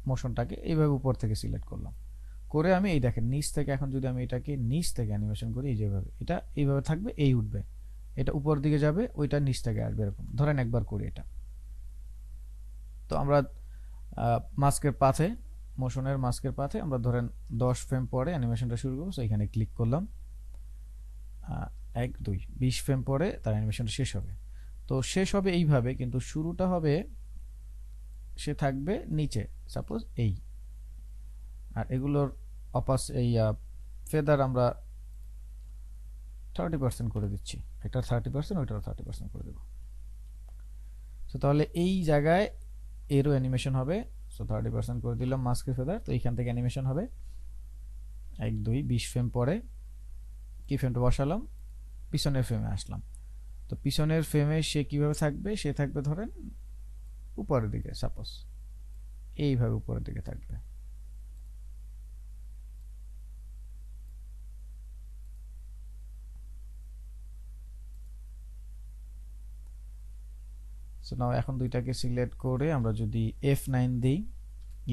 মোশনটাকে এইভাবে উপর থেকে সিলেক্ট করলাম, করে আমি এই দেখেন নিচ থেকে, এখন যদি আমি এটাকে নিচ থেকে অ্যানিমেশন করি, এই যেভাবে এটা এইভাবে থাকবে, এই উঠবে, এটা উপর দিকে যাবে, ওইটা নিচ থেকে আসবে, এরকম ধরেন একবার করি এটা। তো আমরা মাস্কের পাথে, মোশনের মাস্কের পাথে আমরা ধরেন 10 ফ্রেম পরে অ্যানিমেশনটা শুরু করবো। এখানে ক্লিক করলাম, 1 2 20 ফ্রেম পরে তার অ্যানিমেশনটা শেষ হবে। তো শেষ হবে এইভাবে, কিন্তু শুরুটা হবে, সে থাকবে নিচে সাপোজ এই, আর এগুলোর অপাস এই ফেদার আমরা 30% করে দিচ্ছি, এটা 30%, ওইটারও 30% করে দেবো। তো তাহলে এই জায়গায় এরও অ্যানিমেশন হবে। সো 30% করে দিলাম মাস্কের ফেদার, তো এইখান থেকে অ্যানিমেশন হবে 1 2 20 ফ্রেম পরে কি ফ্রেমটা বসালাম, পিছনের ফ্রেমে আসলাম। তো পিছনের ফ্রেমে সে কিভাবে থাকবে, সে থাকবে ধরেন উপরের দিকে, সাপোজ এইভাবে উপরের দিকে থাকবে। সো নাও এখন দুইটাকে সিলেক্ট করে আমরা যদি F9 দিই,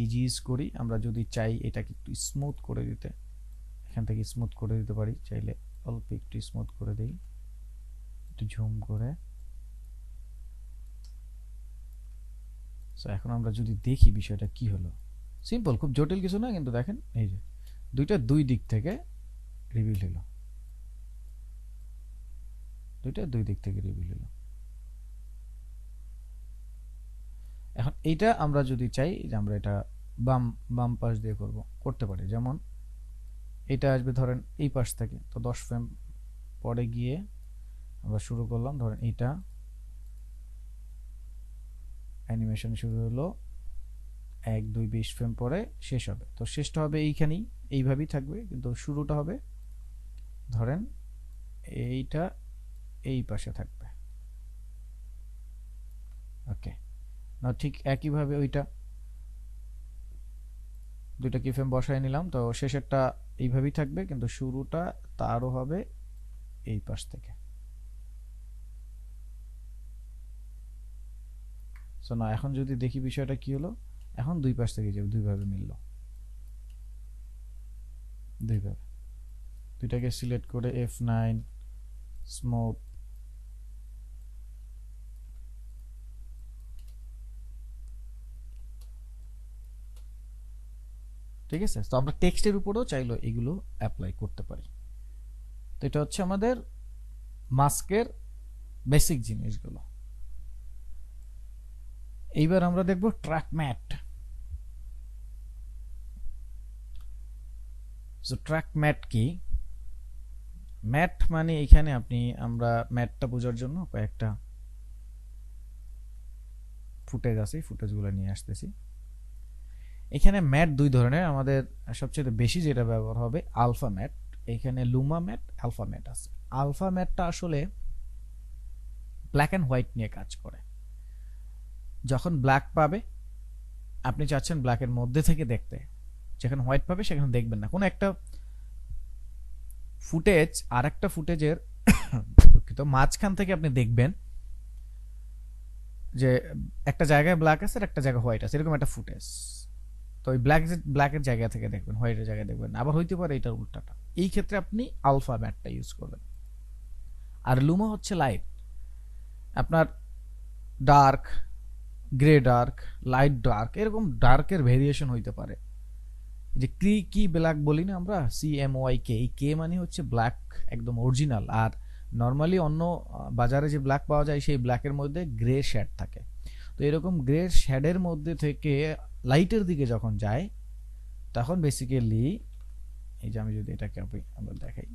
ইজিজ করি, আমরা যদি চাই এটাকে একটু স্মুথ করে দিতে, এখান থেকে স্মুথ করে দিতে পারি, চাইলে অল্প একটু স্মুথ করে দেই, একটু ঝুম করে। সো এখন আমরা যদি দেখি বিষয়টা কি হলো, সিম্পল, খুব জটিল কিছু না, কিন্তু দেখেন এই যে দুইটা দুই দিক থেকে রিভিল হলো, দুইটা দুই দিক থেকে রিভিল হলো। এখন এইটা আমরা যদি চাই যে আমরা এটা বাম বাম পাশ দিয়ে করতে পারি, যেমন এটা আসবে ধরেন এই পাশ থেকে, তো 10 ফ্রেম পরে গিয়ে আমরা শুরু করলাম, ধরেন এইটা অ্যানিমেশন শুরু হলো 1 2 20 ফ্রেম পরে শেষ হবে, তো শেষটা হবে এইখানেই, এইভাবেই থাকবে, কিন্তু শুরুটা হবে ধরেন এইটা এই পাশে থাকবে। ওকে, না ঠিক একইভাবে ওইটা দুইটা কি ফ্রেম বসায় নিলাম, তো শেষেরটা এইভাবেই থাকবে, কিন্তু শুরুটা তারও হবে এই পাশ থেকে। সো না, এখন যদি দেখি বিষয়টা কি হলো, এখন দুই পাশ থেকে যাবে, দুইভাবে মিলল, দুইভাবে। দুইটাকে সিলেক্ট করে F9 স্মুথ, ঠিক আছে। তো আমরা টেক্সটের উপরেও চাইলো এগুলো অ্যাপ্লাই করতে পারি। তো এটা হচ্ছে আমাদের মাস্কের বেসিক জিনিসগুলো। এইবার আমরা দেখব track mat. So track mat কি? ম্যাট মানে এখানে আমরা ম্যাটটা বোঝার জন্য কয়েকটা ফুটেজ আছে, ফুটেজগুলো নিয়ে আসতেছি। এখানে ম্যাট দুই ধরনের, আমাদের সবচেয়ে বেশি যেটা ব্যবহার হবে আলফা ম্যাট। এখানে লুমা ম্যাট, আলফা ম্যাট আছে। আলফা ম্যাটটা আসলে ব্ল্যাক অ্যান্ড হোয়াইট নিয়ে কাজ করে। যখন ব্ল্যাক পাবে, আপনি চাচ্ছেন ব্ল্যাকের মধ্যে থেকে দেখতে, যেখানে হোয়াইট পাবে সেখানে দেখবেন না। কোনো একটা ফুটেজ আর একটা ফুটেজের দুঃখিত মাঝখান থেকে আপনি দেখবেন যে একটা জায়গায় ব্ল্যাক আছে আর একটা জায়গায় হোয়াইট আছে, এরকম একটা ফুটেজ। তো ওই ব্ল্যাকের জায়গা থেকে দেখবেন, হোয়াইটের জায়গায় দেখবেন। আবার হইতে পারে এটার উল্টাটা। এই ক্ষেত্রে আপনি আলফা ম্যাটটা ইউজ করবেন। আর লুমা হচ্ছে লাইট। আপনার dark, grey dark, light dark, এরকম ডার্কের ভেরিয়েশন হইতে পারে। যে কি ব্ল্যাক বলি না আমরা, CMYK, এই কে মানে হচ্ছে ব্ল্যাক একদম অরিজিনাল। আর নর্মালি অন্য বাজারে যে ব্ল্যাক পাওয়া যায় সেই ব্ল্যাকের মধ্যে গ্রে শেড থাকে। তো এরকম গ্রে শেডের মধ্যে থেকে লাইটের দিকে যখন যায়, তখন বেসিক্যালি এই যে আমি যদি এটাকে আমরা দেখাই,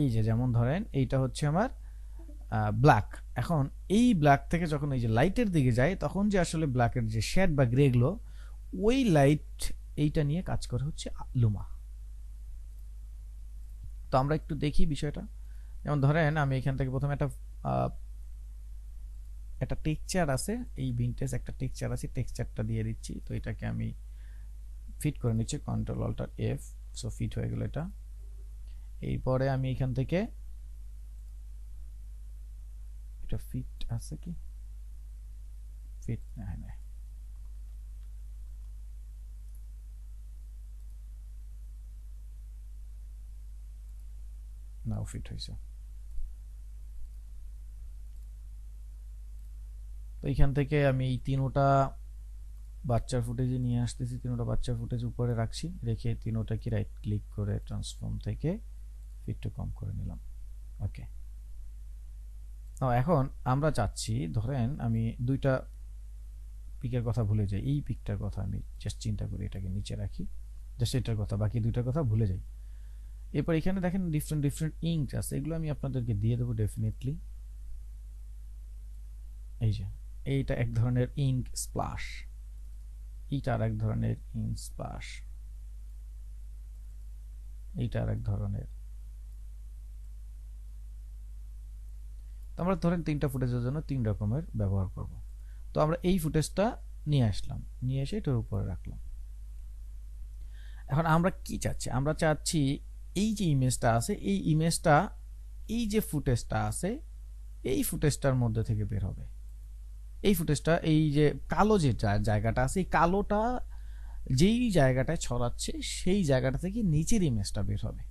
এই যে যেমন ধরেন এইটা হচ্ছে আমার ব্ল্যাক। এখন এই ব্ল্যাক থেকে যখন এই যে লাইটের দিকে যায়, তখন যে আসলে ব্ল্যাকের যে শেড বা গ্রে গুলো, ওই লাইট এইটা নিয়ে কাজ করে হচ্ছে লুমা। তো আমরা একটু দেখি বিষয়টা। যেমন ধরেন আমি এখান থেকে প্রথমে একটা টেক্সচার আছে, এই ভিনটেজ একটা টেক্সচার আছে, টেক্সচারটা দিয়ে দিচ্ছি। তো এটাকে আমি ফিট করে নিচ্ছি, Ctrl+Alt+F, সো ফিট হয়ে গেল এটা। এরপরে আমি এখান থেকে এটা ফিট আছে কি, ফিট না, হ্যাঁ নাও ফিট হয়েছে। তো এখান থেকে আমি এই তিনোটা বাচ্চার ফুটেজে নিয়ে আসতেছি, তিনোটা বাচ্চার ফুটেজ উপরে রাখছি, রেখে তিনোটাকে রাইট ক্লিক করে ট্রান্সফর্ম থেকে ফিট টু কম করে নিলাম। ওকে, এখন আমরা চাচ্ছি, ধরেন আমি দুইটা পিকের কথা ভুলে যাই, এই পিকটার কথা আমি জাস্ট চিন্তা করি, এটাকে নিচে রাখি, জাস্ট এটার কথা, বাকি দুইটার কথা ভুলে যাই। এরপর এখানে দেখেন ডিফারেন্ট ইঙ্ক আছে, এগুলো আমি আপনাদেরকে দিয়ে দেবো ডেফিনেটলি। এই যে এইটা এক ধরনের ইঙ্ক স্প্লাশ, এইটা আর এক ধরনের ইঙ্ক স্প্লাশ, এইটা আর এক ধরনের। তো আমরা ধরেন তিনটা ফুটেজের জন্য তিন রকমের ব্যবহার করব। তো আমরা এই ফুটেজটা নিয়ে আসলাম, নিয়ে এসে এটার উপরে রাখলাম। এখন আমরা কি চাচ্ছি? আমরা চাচ্ছি এই যে ইমেজটা আছে, এই ইমেজটা এই যে ফুটেজটা আছে, এই ফুটেজটার মধ্যে থেকে বের হবে। এই ফুটেজটা, এই যে কালো যে জায়গাটা আছে, এই কালোটা যেই জায়গাটায় ছড়াচ্ছে সেই জায়গাটা থেকে নিচের ইমেজটা বের হবে।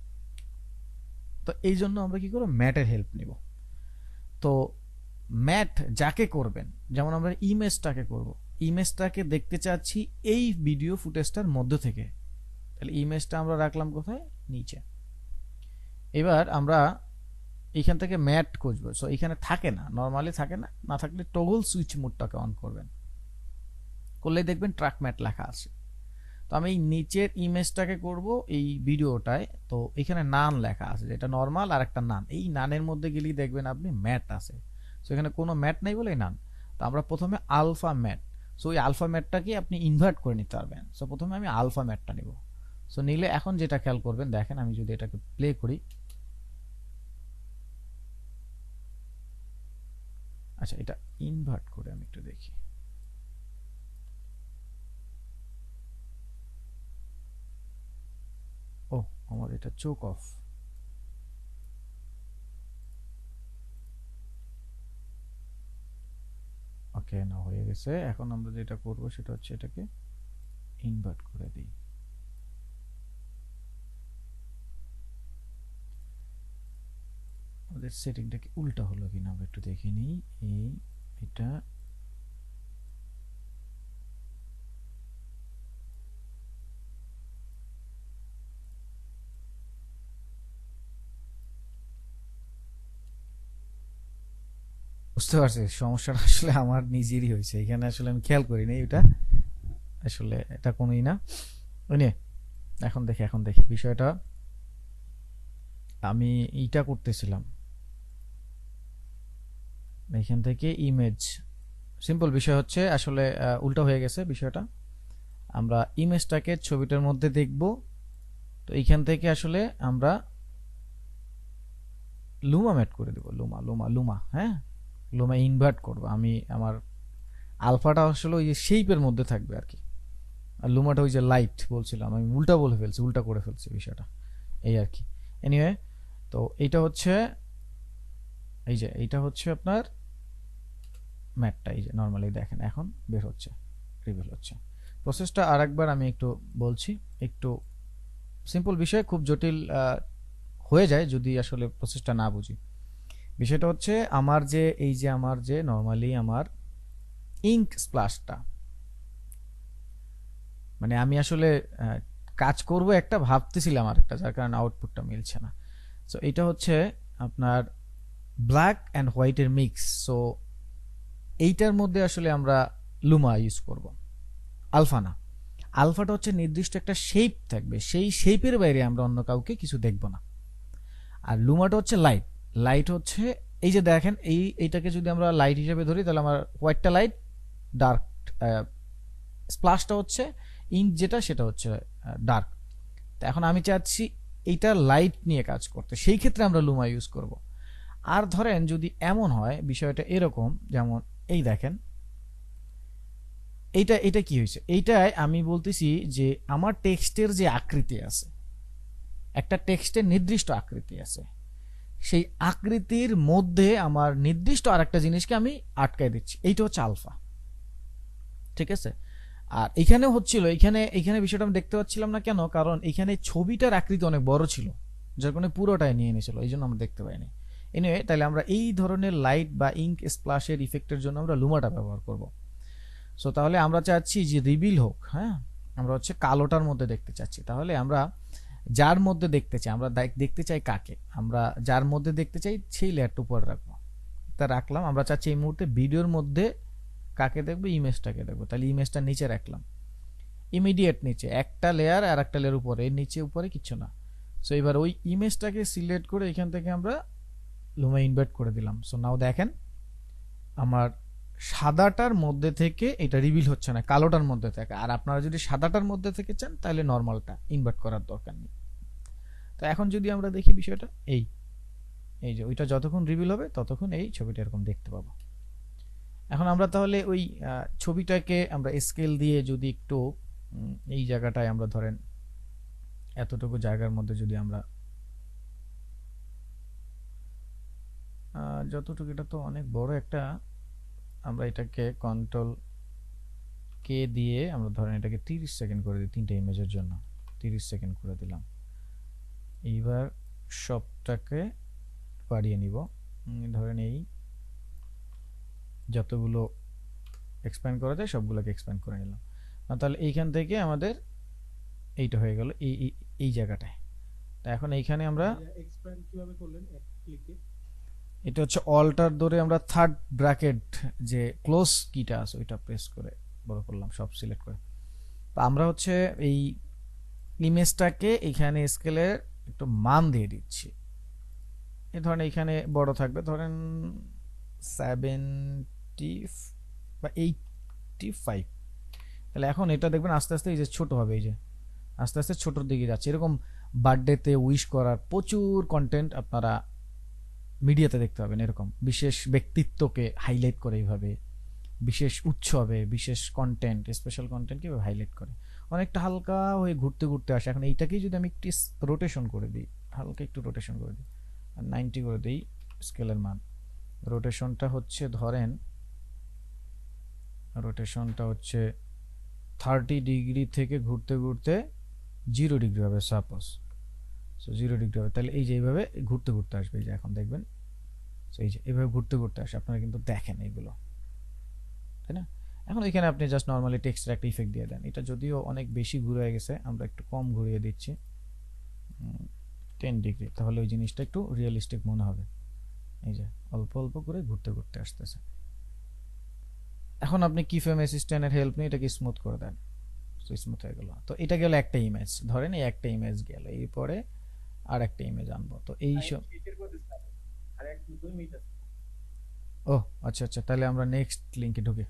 তো এই জন্য আমরা কি করব, ম্যাটের হেল্প নিব। তো ম্যাট যাকে করবেন, যেমন আমরা ইমেজটাকে করব, ইমেজটাকে দেখতে চাচ্ছি এই ভিডিও ফুটেজটার মধ্যে থেকে, তাহলে ইমেজটা আমরা রাখলাম কোথায়, নিচে। এবার আমরা এইখান থেকে ম্যাট খুঁজবো। সো এখানে থাকে না, নর্মালি থাকে না, না থাকলে টগল সুইচ মোডটাকে অন করবেন, করলেই দেখবেন ট্র্যাক ম্যাট লেখা আছে। তো আমি এই নিচের ইমেজটাকে করব এই ভিডিওটায়, তো এখানে নান লেখা আছে, যেটা নর্মাল আর একটা নান, এই নানের মধ্যে গেলেই দেখবেন আপনি ম্যাট আছে। সো এখানে কোনো ম্যাট নাই বলে নান। তো আমরা প্রথমে আলফা ম্যাট, সো এই আলফা ম্যাটটাকে আপনি ইনভার্ট করে নিতে পারবেন। সো প্রথমে আমি আলফা ম্যাটটা নিব। সো নিলে এখন যেটা খেয়াল করবেন, দেখেন আমি যদি এটাকে প্লে করি, আচ্ছা এটা ইনভার্ট করে আমি একটু দেখি। ও আমার এটা চোক অফ। ওকে, না হয়ে গেছে। এখন আমরা যেটা করব সেটা হচ্ছে এটাকে ইনভার্ট করে দিই। আমাদের সেটিংটা কি উল্টা হলো কিনা আমরা একটু দেখে নিই। এটা বুঝতে পারছি সমস্যাটা আসলে আমার নিজেরই হয়েছে, এখানে আসলে আমি খেয়াল করিনি এটা, আসলে এটা কোনোই না। ওই নিয়ে এখন দেখি বিষয়টা। আমি এইটা করতেছিলাম এখান থেকে ইমেজ, সিম্পল বিষয় হচ্ছে আসলে উল্টা হয়ে গেছে বিষয়টা। আমরা ইমেজটাকে ছবিটার মধ্যে দেখব, তো এইখান থেকে আসলে আমরা লুমা ম্যাট করে দেব, লুমা লুমা লুমা, হ্যাঁ লুমা ইনভার্ট করব আমি। আমার আলফাটা আসলে ওই যে শেপের মধ্যে থাকবে আর কি, আর লুমাটা ওই যে লাইট বলছিলাম, আমি উল্টা বলে ফেলছি, উল্টা করে ফেলছি বিষয়টা এই আর কি। এনিওয়ে, তো এইটা হচ্ছে এই যে এইটা হচ্ছে আপনার ম্যাটটা, এই যে নর্মালি দেখেন এখন বের হচ্ছে, রিভিল হচ্ছে। প্রসেসটা আরেকবার আমি একটু বলছি, একটু সিম্পল বিষয়, খুব জটিল হয়ে যায় যদি আসলে প্রসেসটা না বুঝি। বিষয়টা হচ্ছে আমার যে এই যে আমার যে নর্মালি আমার ইঙ্ক স্প্লাশটা, মানে আমি আসলে কাজ করব একটা, ভাবতেছিলাম আরেকটা, যার কারণে আউটপুটটা মিলছে না। সো এটা হচ্ছে আপনার ব্ল্যাক অ্যান্ড হোয়াইটের মিক্স। সো এইটার মধ্যে আসলে আমরা লুমা ইউজ করব, আলফা না। আলফাটা হচ্ছে নির্দিষ্ট একটা শেপ থাকবে, সেই শেপের বাইরে আমরা অন্য কাউকে কিছু দেখব না। আর লুমাটা হচ্ছে লাইট, লাইট হচ্ছে এই যে দেখেন এইটাকে যদি আমরা লাইট হিসেবে ধরি, তাহলে আমার হোয়াইটটা লাইট, ডার্ক স্প্লাশটা হচ্ছে ইঙ্ক যেটা, সেটা হচ্ছে ডার্ক। তো এখন আমি চাচ্ছি এইটা লাইট নিয়ে কাজ করতে, সেই ক্ষেত্রে আমরা লুমা ইউজ করব। আর ধরেন যদি এমন হয় বিষয়টা এরকম, যেমন এই দেখেন এটা কি হয়েছে, এইটাই আমি বলতেছি যে আমার টেক্সটের যে আকৃতি আছে, একটা টেক্সটের নির্দিষ্ট আকৃতি আছে, সেই আকৃতির মধ্যে আমার নির্দিষ্ট আরেকটা জিনিসকে আমি আটকায় দিচ্ছি, এইটা হচ্ছে আলফা। ঠিক আছে। আর এখানে হচ্ছিল, এখানে বিষয়টা আমি দেখতে পাচ্ছিলাম না কেন, কারণ এখানে ছবিটার আকৃতি অনেক বড় ছিল, যার কারণে পুরোটাই নিয়ে নিয়েছিল, এই জন্য আমরা দেখতে পাইনি। এনিওয়ে, তাহলে আমরা এই ধরনের লাইট বা ইঙ্ক স্প্লাশের ইফেক্টের জন্য আমরা লুমাটা ব্যবহার করব। সো তাহলে আমরা চাচ্ছি যে রিভিল হোক, হ্যাঁ আমরা হচ্ছে কালোটার মধ্যে দেখতে চাচ্ছি, তাহলে আমরা যার মধ্যে দেখতে চাই, আমরা দেখতে চাই কাকে, আমরা যার মধ্যে দেখতে চাই সেই লেয়ারটা উপরে রাখবো, তা রাখলাম। আমরা চাচ্ছি এই মুহূর্তে ভিডিওর মধ্যে কাকে দেখবো, ইমেজটাকে দেখবো, তাহলে ইমেজটা নিচে রাখলাম, ইমিডিয়েট নিচে একটা লেয়ার আর একটা লেয়ার উপরে, এর নিচে উপরে কিচ্ছু না। সো এবার ওই ইমেজটাকে সিলেক্ট করে এখান থেকে আমরা লুমা ইনভার্ট করে দিলাম। সো নাও দেখেন আমার সাদাটার মধ্যে থেকে এটা রিভিল হচ্ছে না, কালোটার মধ্যে থেকে। আর আপনারা যদি সাদাটার মধ্যে থেকে চান তাহলে নর্মালটা ইনভার্ট করার দরকার নেই। তো এখন যদি আমরা দেখি বিষয়টা এই এই যে ওইটা যতক্ষণ রিভিল হবে ততক্ষণ এই ছবিটা এরকম দেখতে পাবো। এখন আমরা তাহলে ওই ছবিটাকে আমরা স্কেল দিয়ে যদি একটু এই জায়গাটায় আমরা ধরেন এতটুকু জায়গার মধ্যে যদি আমরা যতটুকু, এটা তো অনেক বড় একটা, আমরা এটাকে কন্ট্রোল কে দিয়ে আমরা ধরেন এটাকে 30 সেকেন্ড করে দিই, তিনটা ইমেজের জন্য 30 সেকেন্ড করে দিলাম। এইবার সবটাকে বাড়িয়ে নিব, ধরেন এই যতগুলো এক্সপ্যান্ড করা যায় সবগুলোকে এক্সপ্যান্ড করে নিলাম। তাহলে এইখান থেকে আমাদের এইটা হয়ে গেল এই জায়গাটায়। তো এখন এইখানে আমরা এক্সপ্যান্ড কিভাবে করলেন এক ক্লিকে? এটা হচ্ছে অল্টার ধরে আমরা থার্ড ব্র্যাকেট যে ক্লোজ কিটা আছে ওইটা প্রেস করে বড় করলাম, সব সিলেক্ট করে। তো আমরা হচ্ছে এই ইমেজটাকে এখানে স্কেলের একটু মান দিয়ে দিচ্ছি। এই ধরেন এখানে বড় থাকবে, ধরেন 70 বা 85। তাহলে এখন এটা দেখবেন আস্তে আস্তে এই যে ছোট হবে, এই যে আস্তে আস্তে ছোটর দিকে যাচ্ছে। এরকম বার্থডেতে উইশ করার প্রচুর কন্টেন্ট আপনারা মিডিয়াতে দেখতে পাবেন, এরকম বিশেষ ব্যক্তিত্বকে হাইলাইট করে এইভাবে, বিশেষ উৎসবে বিশেষ কন্টেন্ট, স্পেশাল কন্টেন্ট কিভাবে হাইলাইট করে, অনেকটা হালকা হয়ে ঘুরতে ঘুরতে আসে। এখন এইটাকেই যদি আমি একটু রোটেশন করে দিই, হালকা একটু রোটেশন করে দিই, 90 করে দিই স্কেলের মান। রোটেশনটা হচ্ছে ধরেন, রোটেশনটা হচ্ছে 30 ডিগ্রি থেকে ঘুরতে ঘুরতে 0 ডিগ্রি হবে সাপোজ। সো 0 ডিগ্রি হবে, তাহলে এই যে এইভাবে ঘুরতে ঘুরতে আসবে, এই যে এখন দেখবেন। সো এই যে এইভাবে ঘুরতে ঘুরতে আসে, আপনারা কিন্তু দেখেন এইগুলো, তাই না? এখন এখানে আপনি জাস্ট নরমালি টেক্সটের একটা ইফেক্ট দিয়ে দেন। এটা যদিও অনেক বেশি ঘুরে গেছে, আমরা একটু কম ঘুরিয়ে দিচ্ছি 10 ডিগ্রি, তাহলে ওই জিনিসটা একটু রিয়েলিস্টিক মনে হবে। এই যে অল্প অল্প করে ঘুরতে ঘুরতে আসতেছে। এখন আপনি কিফ্রেম অ্যাসিস্ট্যান্টের হেল্প নিয়ে এটাকে স্মুথ করে দেন, সো স্মুথ হয়ে গেল। তো এটা গেল একটা ইমেজ, ধরেন এই একটা ইমেজ গেল, এরপরে আর একটা ইমেজ আনবো। তো এই সব, ও আচ্ছা আচ্ছা, তাহলে আমরা নেক্সট লিংকে ঢুকি।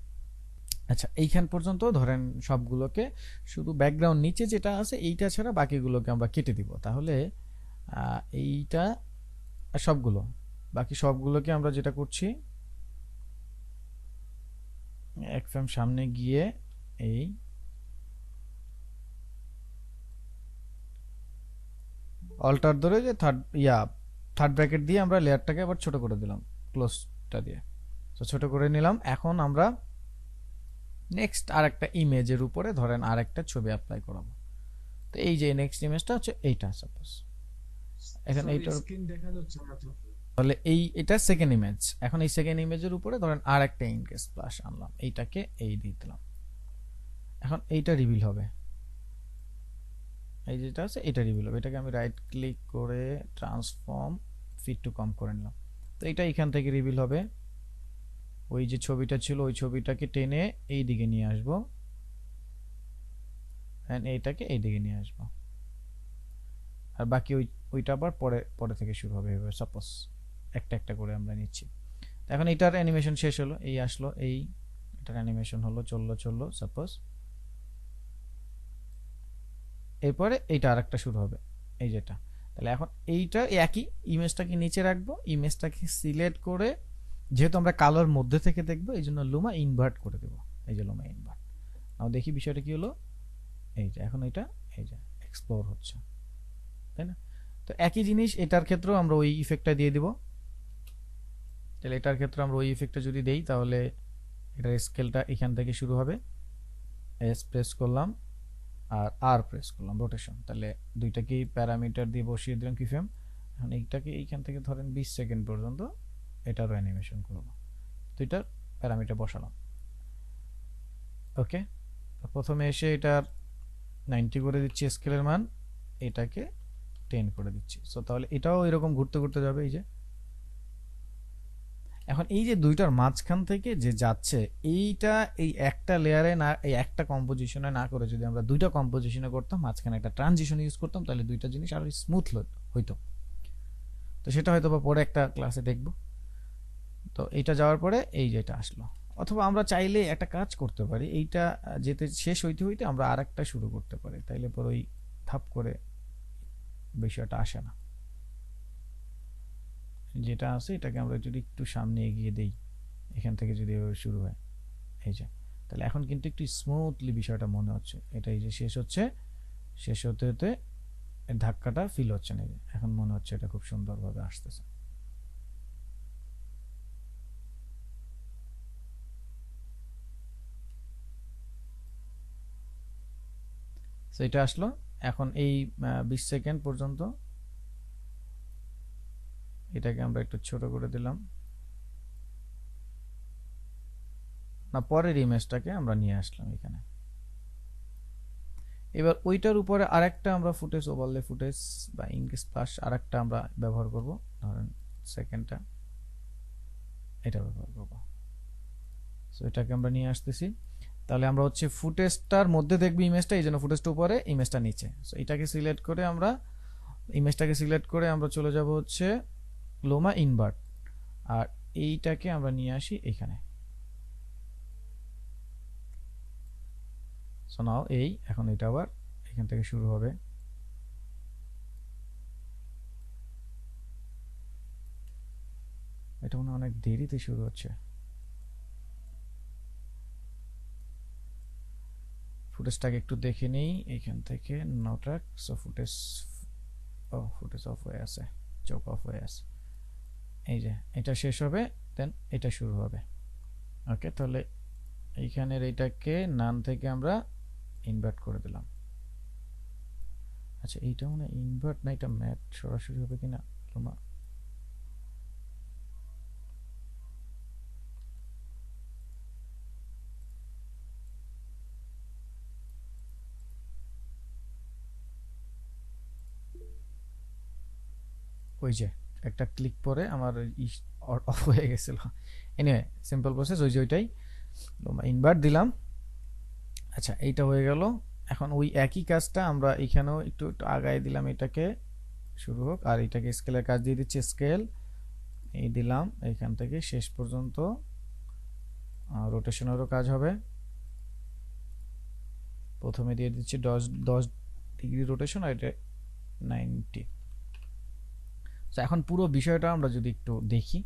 আচ্ছা, এইখান পর্যন্ত ধরেন সবগুলোকে, শুধু ব্যাকগ্রাউন্ড নিচে যেটা আছে এইটা ছাড়া বাকিগুলোকে আমরা কেটে দিব। তাহলে এইটা সবগুলো, বাকি সবগুলোকে আমরা যেটা করছি, এক ফ্রেম সামনে গিয়ে এই অল্টার ধরে যে থার্ড ব্র্যাকেট দিয়ে আমরা লেয়ারটাকে আবার ছোট করে দিলাম ক্লোজটা দিয়ে। তো ছোট করে নিলাম। এখন আমরা নেক্সট আরেকটা ইমেজের উপরে ধরেন আরেকটা ছবি অ্যাপ্লাই করাবো। তো এই যে নেক্সট ইমেজটা হচ্ছে এইটা সাপোজ, এখন এইটার স্ক্রিন দেখা যাচ্ছে না তো। তাহলে এটা সেকেন্ড ইমেজ। এখন এই সেকেন্ড ইমেজের উপরে ধরেন আরেকটা ইনকেস প্লাস আনলাম, এইটাকে এই দিয়ে দিলাম। এখন এইটা রিভিল হবে, এই যেটা আছে এটা রিভিল হবে। এটাকে আমি রাইট ক্লিক করে ট্রান্সফর্ম ফিট টু কম করে নিলাম। তো এটা এখান থেকে রিভিল হবে। ওই যে ছবিটা ছিল ওই ছবিটাকে টেনে এই দিকে নিয়ে আসবো, এন্ড এইটাকে এই দিকে নিয়ে আসবো, আর বাকি ওইটা আবার পরে পরে থেকে শুরু হবে এভাবে। সাপোজ একটা একটা করে আমরা নিচ্ছি। এখন এটার অ্যানিমেশন শেষ হলো, এই আসলো, এটার অ্যানিমেশন হলো, চললো সাপোজ। এরপরে এইটা আরেকটা শুরু হবে, এই যেটা। তাহলে এখন এইটা একই ইমেজটাকে নিচে রাখবো, ইমেজটাকে সিলেক্ট করে, যেহেতু আমরা কালোর মধ্যে থেকে দেখবো এই জন্য লুমা ইনভার্ট করে দেবো। এই যে লুমা ইনভার্ট। নাও দেখি বিষয়টা কি হলো। এই যে এখন এটা এই যে এক্সপ্লোর হচ্ছে, তাই না? তো একই জিনিস এটার ক্ষেত্রেও আমরা ওই ইফেক্টটা দিয়ে দিব। তাহলে এটার ক্ষেত্রে আমরা ওই ইফেক্টটা যদি দেই, তাহলে এটার স্কেলটা এখান থেকে শুরু হবে, এস প্রেস করলাম আর আর প্রেস করলাম রোটেশন। তাহলে দুইটাকেই প্যারামিটার দিয়ে বসিয়ে দিলাম কিফ্রেম। এখন এইটাকে এইখান থেকে ধরেন 20 সেকেন্ড পর্যন্ত এটারও অ্যানিমেশন করব, দুইটার প্যারামিটার বসালাম। ওকে, প্রথমে এসে এটার 90 করে দিচ্ছি স্কেলের মান, এটাকে 10 করে দিচ্ছি। সো তাহলে এটাও এরকম ঘুরতে ঘুরতে যাবে। এই যে এখন এই যে দুইটার মাঝখান থেকে যে যাচ্ছে, এইটা এই একটা লেয়ারে না, এই একটা কম্পোজিশনে না করে যদি আমরা দুইটা কম্পোজিশনে করতাম, মাঝখানে একটা ট্রানজিশন ইউজ করতাম, তাহলে দুইটা জিনিস আরো স্মুথ হইতো। তো সেটা হয়তো বা পরে একটা ক্লাসে দেখবো। তো এইটা যাওয়ার পরে এই যেটা আসলো, অথবা আমরা চাইলে একটা কাজ করতে পারি, এইটা যেতে শেষ হইতে হইতে আমরা আরেকটা শুরু করতে পারি, তাইলে পরে ওই ধাপ করে বিষয়টা আসে না। যেটা আছে এটাকে আমরা যদি একটু সামনে এগিয়ে দেই, এখান থেকে যদি এভাবে শুরু হয়, এই যে, তাহলে এখন কিন্তু একটু স্মুথলি বিষয়টা মনে হচ্ছে। এটা এই যে শেষ হচ্ছে, শেষ হতে হতে ধাক্কাটা ফিল হচ্ছে না, এখন মনে হচ্ছে এটা খুব সুন্দরভাবে আসতেছে। তো এটা আসলো। এখন এই 20 সেকেন্ড পর্যন্ত এটাকে আমরা একটু ছোট করে দিলাম, না পরের ইমেজটাকে আমরা নিয়ে আসলাম এখানে। এবার ওইটার উপরে আরেকটা আমরা ফুটেজ, ওভারলে ফুটেজ বা ইনকেস প্লাস আরেকটা আমরা ব্যবহার করব, ধরেন সেকেন্ডটা এটা ব্যবহার করব। সো এটাকে আমরা নিয়ে আসতেছি। তাহলে আমরা হচ্ছে ফুটেজটার মধ্যে দেখব ইমেজটা, এই জন্য ফুটেজটা উপরে ইমেজটা নিচে। সো এটাকে সিলেক্ট করে আমরা ইমেজটাকে সিলেক্ট করে আমরা চলে যাব হচ্ছে লোমা ইনভার্ট, আর এইটাকে আমরা নিয়ে আসি এখানে। সো নাও এই এখন এটা আবার এখান থেকে শুরু হবে। এটা মনে অনেক দেরিতে শুরু হচ্ছে। ফুটেজটাকে একটু দেখে নেই এখান থেকে, no track. So footage footage off হয়ে আছে, চোখ অফ হয়ে আছে। এই যে এটা শেষ হবে, দেন এটা শুরু হবে। ওকে, তাহলে এইখানের এইটাকে নান থেকে আমরা ইনভার্ট করে দিলাম। আচ্ছা এইটা মনে ইনভার্ট না, এটা ম্যাট সরাসরি হবে কিনা লোমা। ওই যে একটা ক্লিক পরে আমার অফ হয়ে গেছিল। এনিওয়ে সিম্পল প্রসেস, ওই যে ওইটাই ইনভার্ট দিলাম। আচ্ছা এইটা হয়ে গেল। এখন ওই একই কাজটা আমরা এখানেও একটু একটু আগায় দিলাম, এটাকে শুরু হোক। আর এটাকে স্কেলের কাজ দিয়ে দিচ্ছি, স্কেল এই দিলাম এখান থেকে শেষ পর্যন্ত। রোটেশনেরও কাজ হবে, প্রথমে দিয়ে দিচ্ছি 10 ডিগ্রি রোটেশন, আর এটা 90। তো এখন পুরো বিষয়টা আমরা যদি একটু দেখি,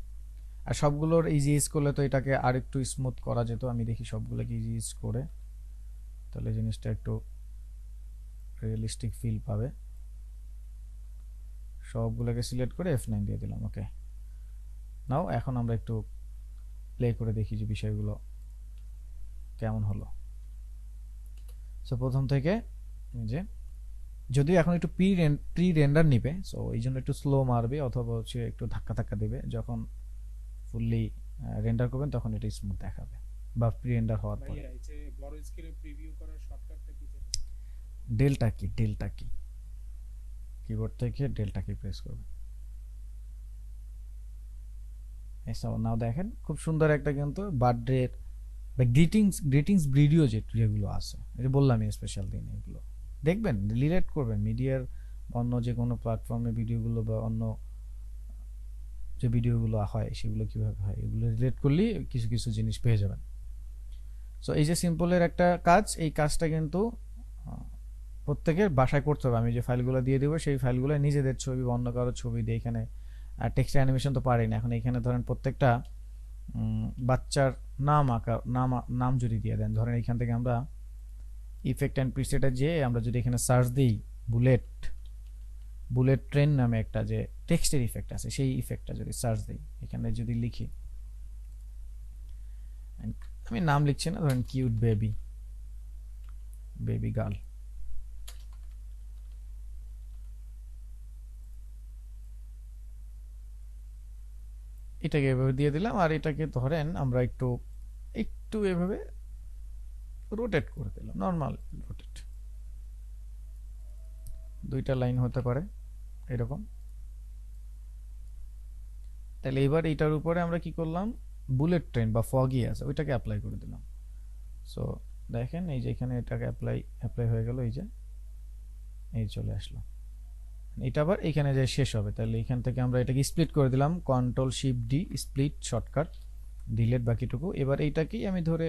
আর সবগুলোর ইজি ইজ করলে তো এটাকে আর একটু স্মুথ করা যেত। আমি দেখি সবগুলোকে ইজি ইজ করে, তাহলে জিনিসটা একটু রিয়েলিস্টিক ফিল পাবে। সবগুলোকে সিলেক্ট করে F9 দিয়ে দিলাম। ওকে, নাও এখন আমরা একটু প্লে করে দেখি যে বিষয়গুলো কেমন হলো। সো প্রথম থেকে যে যদিও এখন একটু প্রি রেন্ডার নিবে, সো এই জন্য একটু স্লো মারবে অথবা হচ্ছে একটু ধাক্কা ধাক্কা দেবে। যখন ফুললি রেন্ডার করবেন তখন এটা স্মুথ দেখাবে, বা প্রি রেন্ডার হওয়ার পরে। বড় স্ক্রিনে প্রিভিউ করার শর্টকাটটা কি? ডেল্টা কি কিবোর্ড থেকে ডেল্টা কি প্রেস করবে। এসব নাও দেখেন খুব সুন্দর একটা কিন্তু বার্থডে বা গ্রিটিংস ভিডিও যেগুলো আছে, এই যে বললাম স্পেশাল দিন, এগুলো দেখবেন রিলেট করবেন মিডিয়ার অন্য যে কোনো প্ল্যাটফর্মে ভিডিওগুলো বা অন্য যে ভিডিওগুলো হয় সেগুলো কিভাবে হয়, এগুলো রিলেট করলে কিছু কিছু জিনিস পেয়ে যাবেন। সো এই যে সিম্পলের একটা কাজ, এই কাজটা কিন্তু প্রত্যেকের বাসায় করতে হবে। আমি যে ফাইলগুলো দিয়ে দেবো সেই ফাইলগুলো নিজেদের ছবি বা অন্য কারো ছবি দিয়ে এখানে টেক্সট অ্যানিমেশন তো পারি না এখন। এখানে ধরেন প্রত্যেকটা বাচ্চার নাম আঁকা নাম যদি দিয়ে দেন, ধরেন এখান থেকে আমরা ইফেক্ট অ্যান্ড প্রিসেটে যে আমরা যদি এখানে সার্চ দিই বুলেট ট্রেন নামে একটা যে টেক্সটের ইফেক্ট আছে, সেই ইফেক্টটা যদি সার্চ দিই এখানে যদি লিখি, আমি নাম লিখছি না, ধরেন কিউট বেবি গার্ল, এটাকে এভাবে দিয়ে দিলাম। আর এটাকে ধরেন আমরা একটু একটু এভাবে রোটেট করে দিলাম, নর্মাল রোটেট, দুইটা লাইন হতে পারে এরকম। তাহলে এবার এইটার উপরে আমরা কি করলাম, বুলেট ট্রেন বা ফগি আছে ওইটাকে অ্যাপ্লাই করে দিলাম। সো দেখেন এই যে এখানে এটাকে অ্যাপ্লাই হয়ে গেল, এই যে এই চলে আসলো। এটা আবার এখানে যে শেষ হবে, তাহলে এখান থেকে আমরা এটাকে স্প্লিট করে দিলাম, Ctrl+Shift+D স্প্লিট শর্টকাট, ডিলিট বাকিটুকু। এবার এইটাকেই আমি ধরে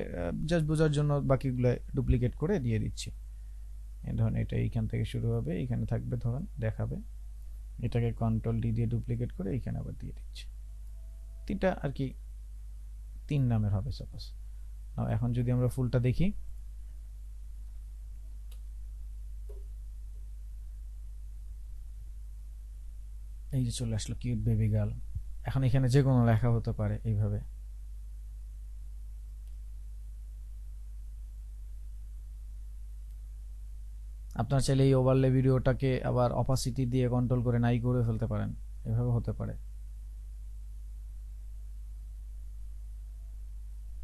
জাস্ট বোঝার জন্য বাকিগুলো ডুপ্লিকেট করে দিয়ে দিচ্ছি। ধরেন এটা এইখান থেকে শুরু হবে, এখানে থাকবে, ধরেন দেখাবে, এটাকে Ctrl+D দিয়ে ডুপ্লিকেট করে এখানে আবার দিয়ে দিচ্ছি। তিনটা আর কি 3 নামের হবে সাপোজ। এখন যদি আমরা ফুলটা দেখি, এই যে চলে আসলো কিউট বেবি গার্ল। এখন এখানে যে কোনো লেখা হতে পারে এইভাবে। আপনার চাইলে এই ওভারলে ভিডিওটাকে আবার অপাসিটি দিয়ে কন্ট্রোল করে নাই করে ফেলতে পারেন, এভাবে হতে পারে।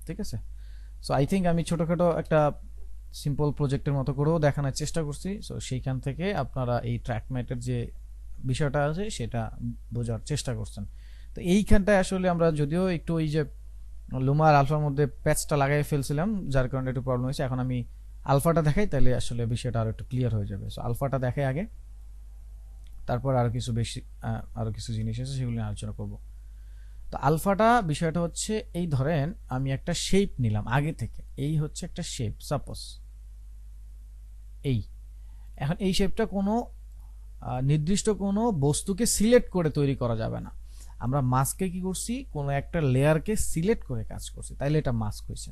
ঠিক আছে, সো আই থিঙ্ক আমি ছোটখাটো একটা সিম্পল প্রজেক্টের মতো করেও দেখানোর চেষ্টা করছি। সো সেইখান থেকে আপনারা এই ট্র্যাকম্যাটের যে বিষয়টা আছে সেটা বোঝার চেষ্টা করছেন। তো এইখানটায় আসলে আমরা যদিও একটু ওই যে লুমা আর আলফার মধ্যে প্যাচটা লাগাই ফেলছিলাম, যার কারণে একটু প্রবলেম হয়েছে। এখন আমি আলফাটা দেখাই, তাহলে আসলে বিষয়টা আরো একটু ক্লিয়ার হয়ে যাবে। সো আলফাটা দেখাই আগে, তারপর আরো কিছু বেশি আরো কিছু জিনিস আছে সেগুলো নিয়ে আলোচনা করব। তো আলফাটা বিষয়টা হচ্ছে, এই ধরেন আমি একটা শেপ নিলাম আগে থেকে, এই হচ্ছে একটা শেপ সাপোজ এই। এখন এই শেপটা কোনো নির্দিষ্ট কোনো বস্তুকে সিলেক্ট করে তৈরি করা যাবে না। আমরা মাস্কে কি করছি, কোনো একটা লেয়ারকে সিলেক্ট করে কাজ করছি, তাইলে এটা মাস্ক হয়েছে।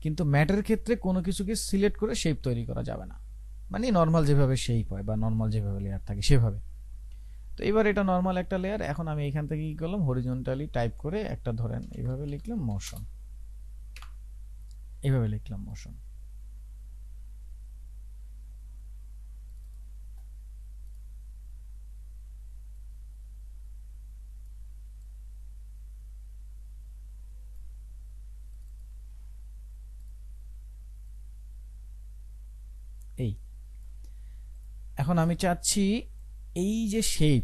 কিন্তু ম্যাটের ক্ষেত্রে কোনো কিছুকে সিলেক্ট করে শেপ তৈরি করা যাবে না, মানে নর্মাল যেভাবে শেপ হয় বা নর্মাল যেভাবে লেয়ার থাকে সেভাবে। তো এবার এটা নর্মাল একটা লেয়ার। এখন আমি এখান থেকে কি করলাম, হরিজন্টালি টাইপ করে একটা ধরেন এইভাবে লিখলাম মোশন, এইভাবে লিখলাম মোশন। এই এখন আমি চাচ্ছি এই যে শেপ,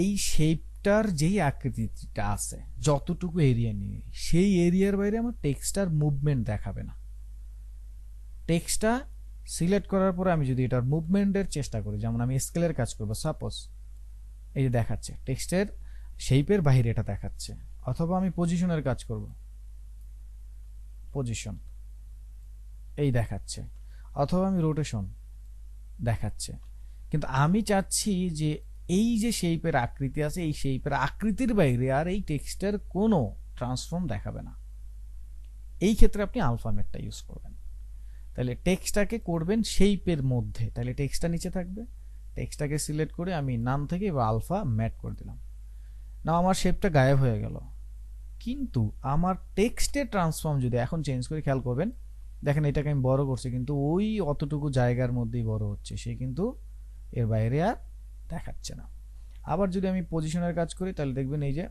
এই শেপটার যেই আকৃতিটা আছে যতটুকু এরিয়া নিয়ে, সেই এরিয়ার বাইরে আমার টেক্সটার মুভমেন্ট দেখাবে না। টেক্সটটা সিলেক্ট করার পরে আমি যদি এটার মুভমেন্টের চেষ্টা করি, যেমন আমি স্কেলের কাজ করব, সাপোজ এই যে দেখাচ্ছে টেক্সটের শেপের বাইরে এটা দেখাচ্ছে। অথবা আমি পজিশনের কাজ করব, পজিশন এই দেখাচ্ছে। অথবা আমি রোটেশন দেখাচ্ছে। কিন্তু আমি চাচ্ছি যে এই যে শেপের আকৃতি আছে, এই শেপের আকৃতির বাইরে আর এই টেক্সটের কোনো ট্রান্সফর্ম দেখাবে না। এই ক্ষেত্রে আপনি আলফামেটটা ইউজ করবেন। তাহলে টেক্সটটাকে করবেন শেপের মধ্যে, তাহলে টেক্সটটা নিচে থাকবে। টেক্সটটাকে সিলেক্ট করে আমি নাম থেকে এবার আলফা ম্যাট করে দিলাম। না আমার শেপটা গায়েব হয়ে গেল, কিন্তু আমার টেক্সটের ট্রান্সফর্ম যদি এখন চেঞ্জ করে, খেয়াল করবেন, দেখেন এটাকে আমি বড় করছি কিন্তু ওই অতটুকু জায়গার মধ্যেই বড় হচ্ছে, সে কিন্তু এর বাইরে আর দেখাচ্ছে না। আবার যদি আমি পজিশনের কাজ করি, তাহলে দেখবেন এই যে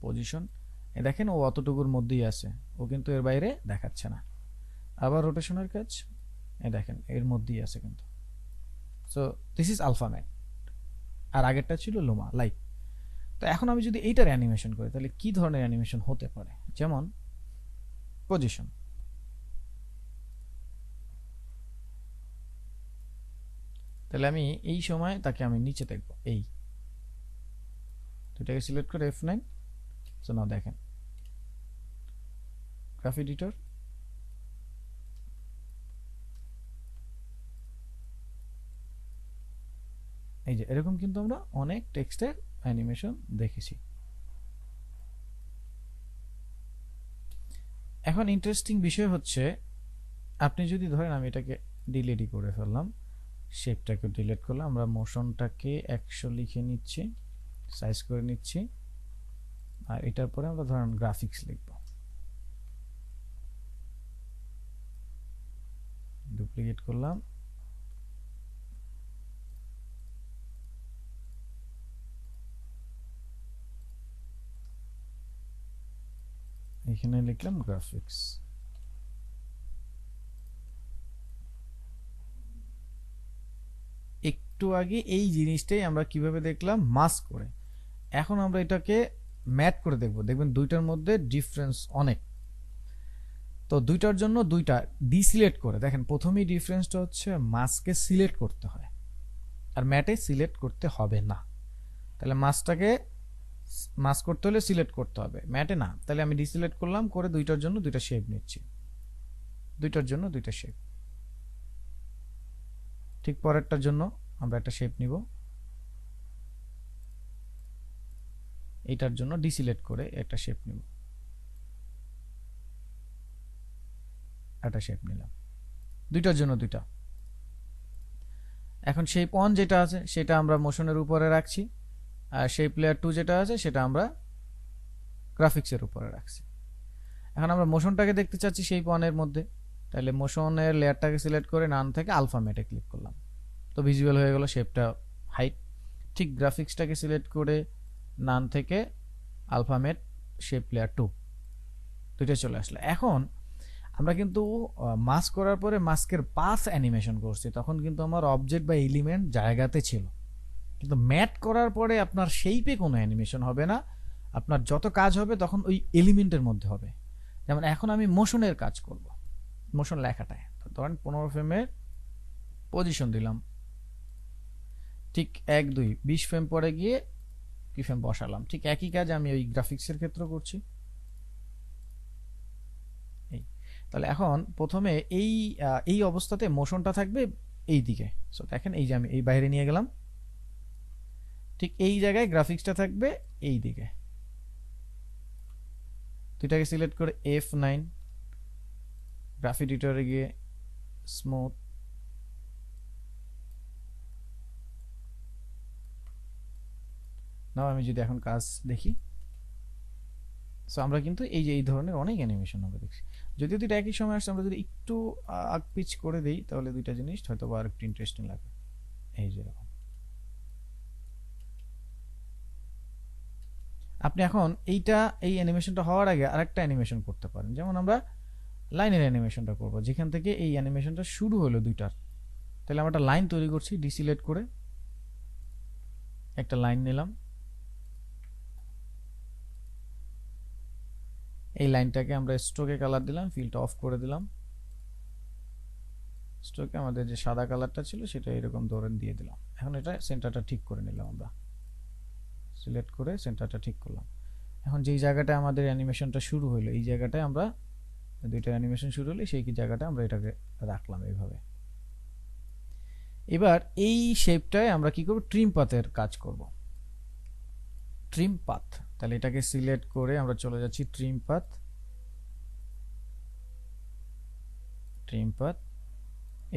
পজিশন, এ দেখেন ও অতটুকুর মধ্যেই আছে, ও কিন্তু এর বাইরে দেখাচ্ছে না। আবার রোটেশনের কাজ, এ দেখেন এর মধ্যেই আছে কিন্তু। সো দিস ইজ আলফামেট, আর আগেরটা ছিল লুমা লাইট। তো এখন আমি যদি এইটার অ্যানিমেশন করি, তাহলে কি ধরনের অ্যানিমেশন হতে পারে, যেমন পজিশন। তাহলে আমি এই সময় তাকে আমি নিচে দেখব, এই দুটাকে সিলেক্ট করে F9। সো নাও দেখেন গ্রাফ এডিটর, এই যে এরকম কিন্তু আমরা অনেক টেক্সটের অ্যানিমেশন দেখেছি। এখন ইন্টারেস্টিং বিষয় হচ্ছে, আপনি যদি ধরেন আমি এটাকে ডিলিটই করে ফেললাম, শেপটাকে ডিলিট করলাম, আমরা মোশনটাকে 100 লিখে নিচ্ছি, সাইজ করে নিচ্ছি, আর এটার পরে আমরা ধরেন গ্রাফিক্স লিখব, ডুপ্লিকেট করলাম, এখানে লিখলাম গ্রাফিক্স। একটু আগে এই জিনিসটাই আমরা কিভাবে দেখলাম, মাস্ক করে। এখন আমরা এটাকে ম্যাট করে দেখব, দেখবেন দুইটার মধ্যে ডিফারেন্স অনেক। তো দুইটার জন্য দুইটা ডিসিলেক্ট করে দেখেন, প্রথমেই ডিফারেন্সটা হচ্ছে মাস্কে সিলেক্ট করতে হয় আর ম্যাটে সিলেক্ট করতে হবে না। তাহলে মাস্কটাকে মাস্ক করতে হলে সিলেক্ট করতে হবে, ম্যাটে না। তাহলে আমি ডিসিলেক্ট করলাম, করে দুইটার জন্য দুইটা শেপ নিচ্ছি, দুইটার জন্য দুইটা শেপ। ঠিক পরেরটার জন্য আমরা একটা শেপ নিব, এইটার জন্য ডিসিলেক্ট করে একটা শেপ নিব, একটা শেপ নিলাম, দুইটার জন্য দুইটা। এখন শেপ 1 যেটা আছে সেটা আমরা মোশনের উপরে রাখছি, আর শেপ লেয়ার 2 যেটা আছে সেটা আমরা গ্রাফিক্সের উপরে রাখছি। এখন আমরা মোশনটাকে দেখতে চাচ্ছি শেপ 1 এর মধ্যে, তাহলে মোশনের লেয়ারটাকে সিলেক্ট করে নাম থেকে আলফামেটে ক্লিক করলাম, তো ভিজুয়াল হয়ে গেল শেপটা হাইট। ঠিক গ্রাফিক্সটাকে সিলেক্ট করে নাম থেকে আলফামেট শেপ লেয়ার 2, দুইটা চলে আসলো। এখন আমরা কিন্তু মাস্ক করার পরে মাস্কের পাথ অ্যানিমেশন করছি, তখন কিন্তু আমার অবজেক্ট বা এলিমেন্ট জায়গাতে ছিল। কিন্তু ম্যাট করার পরে আপনার শেপে কোনো অ্যানিমেশন হবে না, আপনার যত কাজ হবে তখন ওই এলিমেন্টের মধ্যে হবে। যেমন এখন আমি মোশনের কাজ করব, মোশন লেখাটায় ধরেন 15 ফ্রেমের পজিশন দিলাম, ঠিক 1 2 20 ফ্রেম পরে গিয়ে কি ফ্রেম বসালাম, ঠিক একই কাজ আমি ওই গ্রাফিক্সের ক্ষেত্রে করছি। এই তাহলে এখন প্রথমে এই অবস্থাতে মোশনটা থাকবে এই দিকে। সো দেখেন এই যে আমি এই বাইরে নিয়ে গেলাম, ঠিক এই জায়গায় গ্রাফিক্সটা থাকবে এই দিকে। দুইটাকে সিলেক্ট করে F9, গ্রাফিক এডিটরে গিয়ে স্মুথ, নাও আমি যদি এখন কাজ দেখি, সো আমরা কিন্তু এই যে এই ধরনের অনেক অ্যানিমেশন হবে দেখছি। যদিও দুইটা একই সময় আসছে, আমরা যদি একটু আগ পিচ করে দেই তাহলে দুইটা জিনিস হয়তো আর একটু ইন্টারেস্টিং লাগবে। এই যে এরকম আপনি এখন এই অ্যানিমেশনটা হওয়ার আগে আরেকটা অ্যানিমেশন করতে পারেন। যেমন আমরা লাইনের অ্যানিমেশনটা করব, যেখান থেকে এই অ্যানিমেশনটা শুরু হলো দুইটার। তাহলে আমরা একটা লাইন তৈরি করছি, ডিসিলেক্ট করে একটা লাইন নিলাম, এই লাইনটাকে আমরা স্ট্রোকে কালার দিলাম, ফিলটা অফ করে দিলাম, স্ট্রোকে আমাদের যে সাদা কালারটা ছিল সেটা এরকম ধরে দিয়ে দিলাম। এখন এটা সেন্টারটা ঠিক করে নিলাম, আমরা সিলেক্ট করে সেন্টারটা ঠিক করলাম। এখন যেই জায়গাটা আমাদের অ্যানিমেশনটা শুরু হলো, এই জায়গাটায় আমরা দুইটা অ্যানিমেশন শুরু হলো সেই জায়গাটা আমরা এটাকে রাখলাম এইভাবে। এবার এই শেপটায় আমরা কি করব, ট্রিম পাথের কাজ করব, ট্রিম পাথ। তাহলে এটাকে সিলেক্ট করে আমরা চলে যাচ্ছি ট্রিম পাথ, ট্রিম পাথ।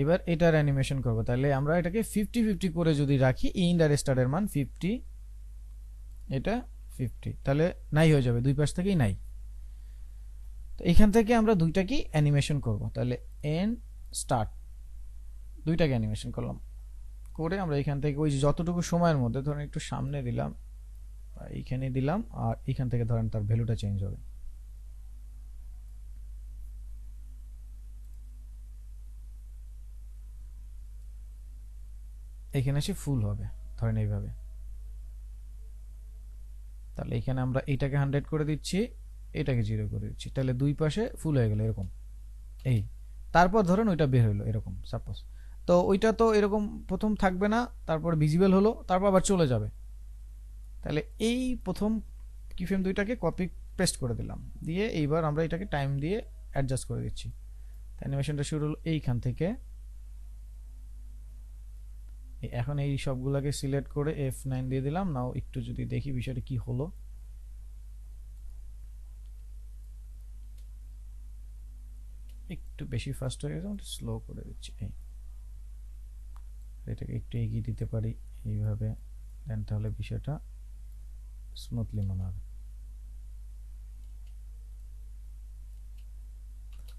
এবার এটার অ্যানিমেশন করব, তাহলে আমরা এটাকে 50-50 করে যদি রাখি, ইন্ড আর স্টার্টের মান 50, এটা 50, তাহলে নাই হয়ে যাবে, দুই পাশ থেকেই নাই। তো এখান থেকে আমরা দুইটাকেই অ্যানিমেশন করব, তাহলে এন্ড স্টার্ট, দুইটাকে অ্যানিমেশন করলাম, করে আমরা এখান থেকে ওই যতটুকু সময়ের মধ্যে ধরেন একটু সামনে দিলাম, এইখানে দিলাম, আর এখান থেকে ধরেন তার ভ্যালুটা চেঞ্জ হবে। এখানে এসে ফুল হবে ধরেন এইভাবে। তাহলে এখানে আমরা এইটাকে 100 করে দিচ্ছি, এটাকে 0 করে দিচ্ছি, তাহলে দুই পাশে ফুল হয়ে গেল এরকম। এই তারপর ধরেন ওইটা বের হলো এরকম সাপোজ, তো ওইটা তো এরকম প্রথম থাকবে না, তারপর ভিজিবল হলো, তারপর আবার চলে যাবে। তাহলে এই প্রথম কিফ্রেম দুইটাকে কপি পেস্ট করে দিলাম, দিয়ে এইবার আমরা এটাকে টাইম দিয়ে অ্যাডজাস্ট করে দিচ্ছি। অ্যানিমেশনটা শুরু হলো এইখান থেকে, এখন এই সবগুলোকে সিলেক্ট করে F9 দিয়ে দিলাম। নাও একটু যদি দেখি বিষয়টা কি হলো, একটু বেশি ফাস্ট হয়ে গেছে, একটু স্লো করে দিচ্ছি। এই এটাকে একটু এগিয়ে দিতে পারি এইভাবে, দেন তাহলে বিষয়টা স্মুথলি মনে হবে।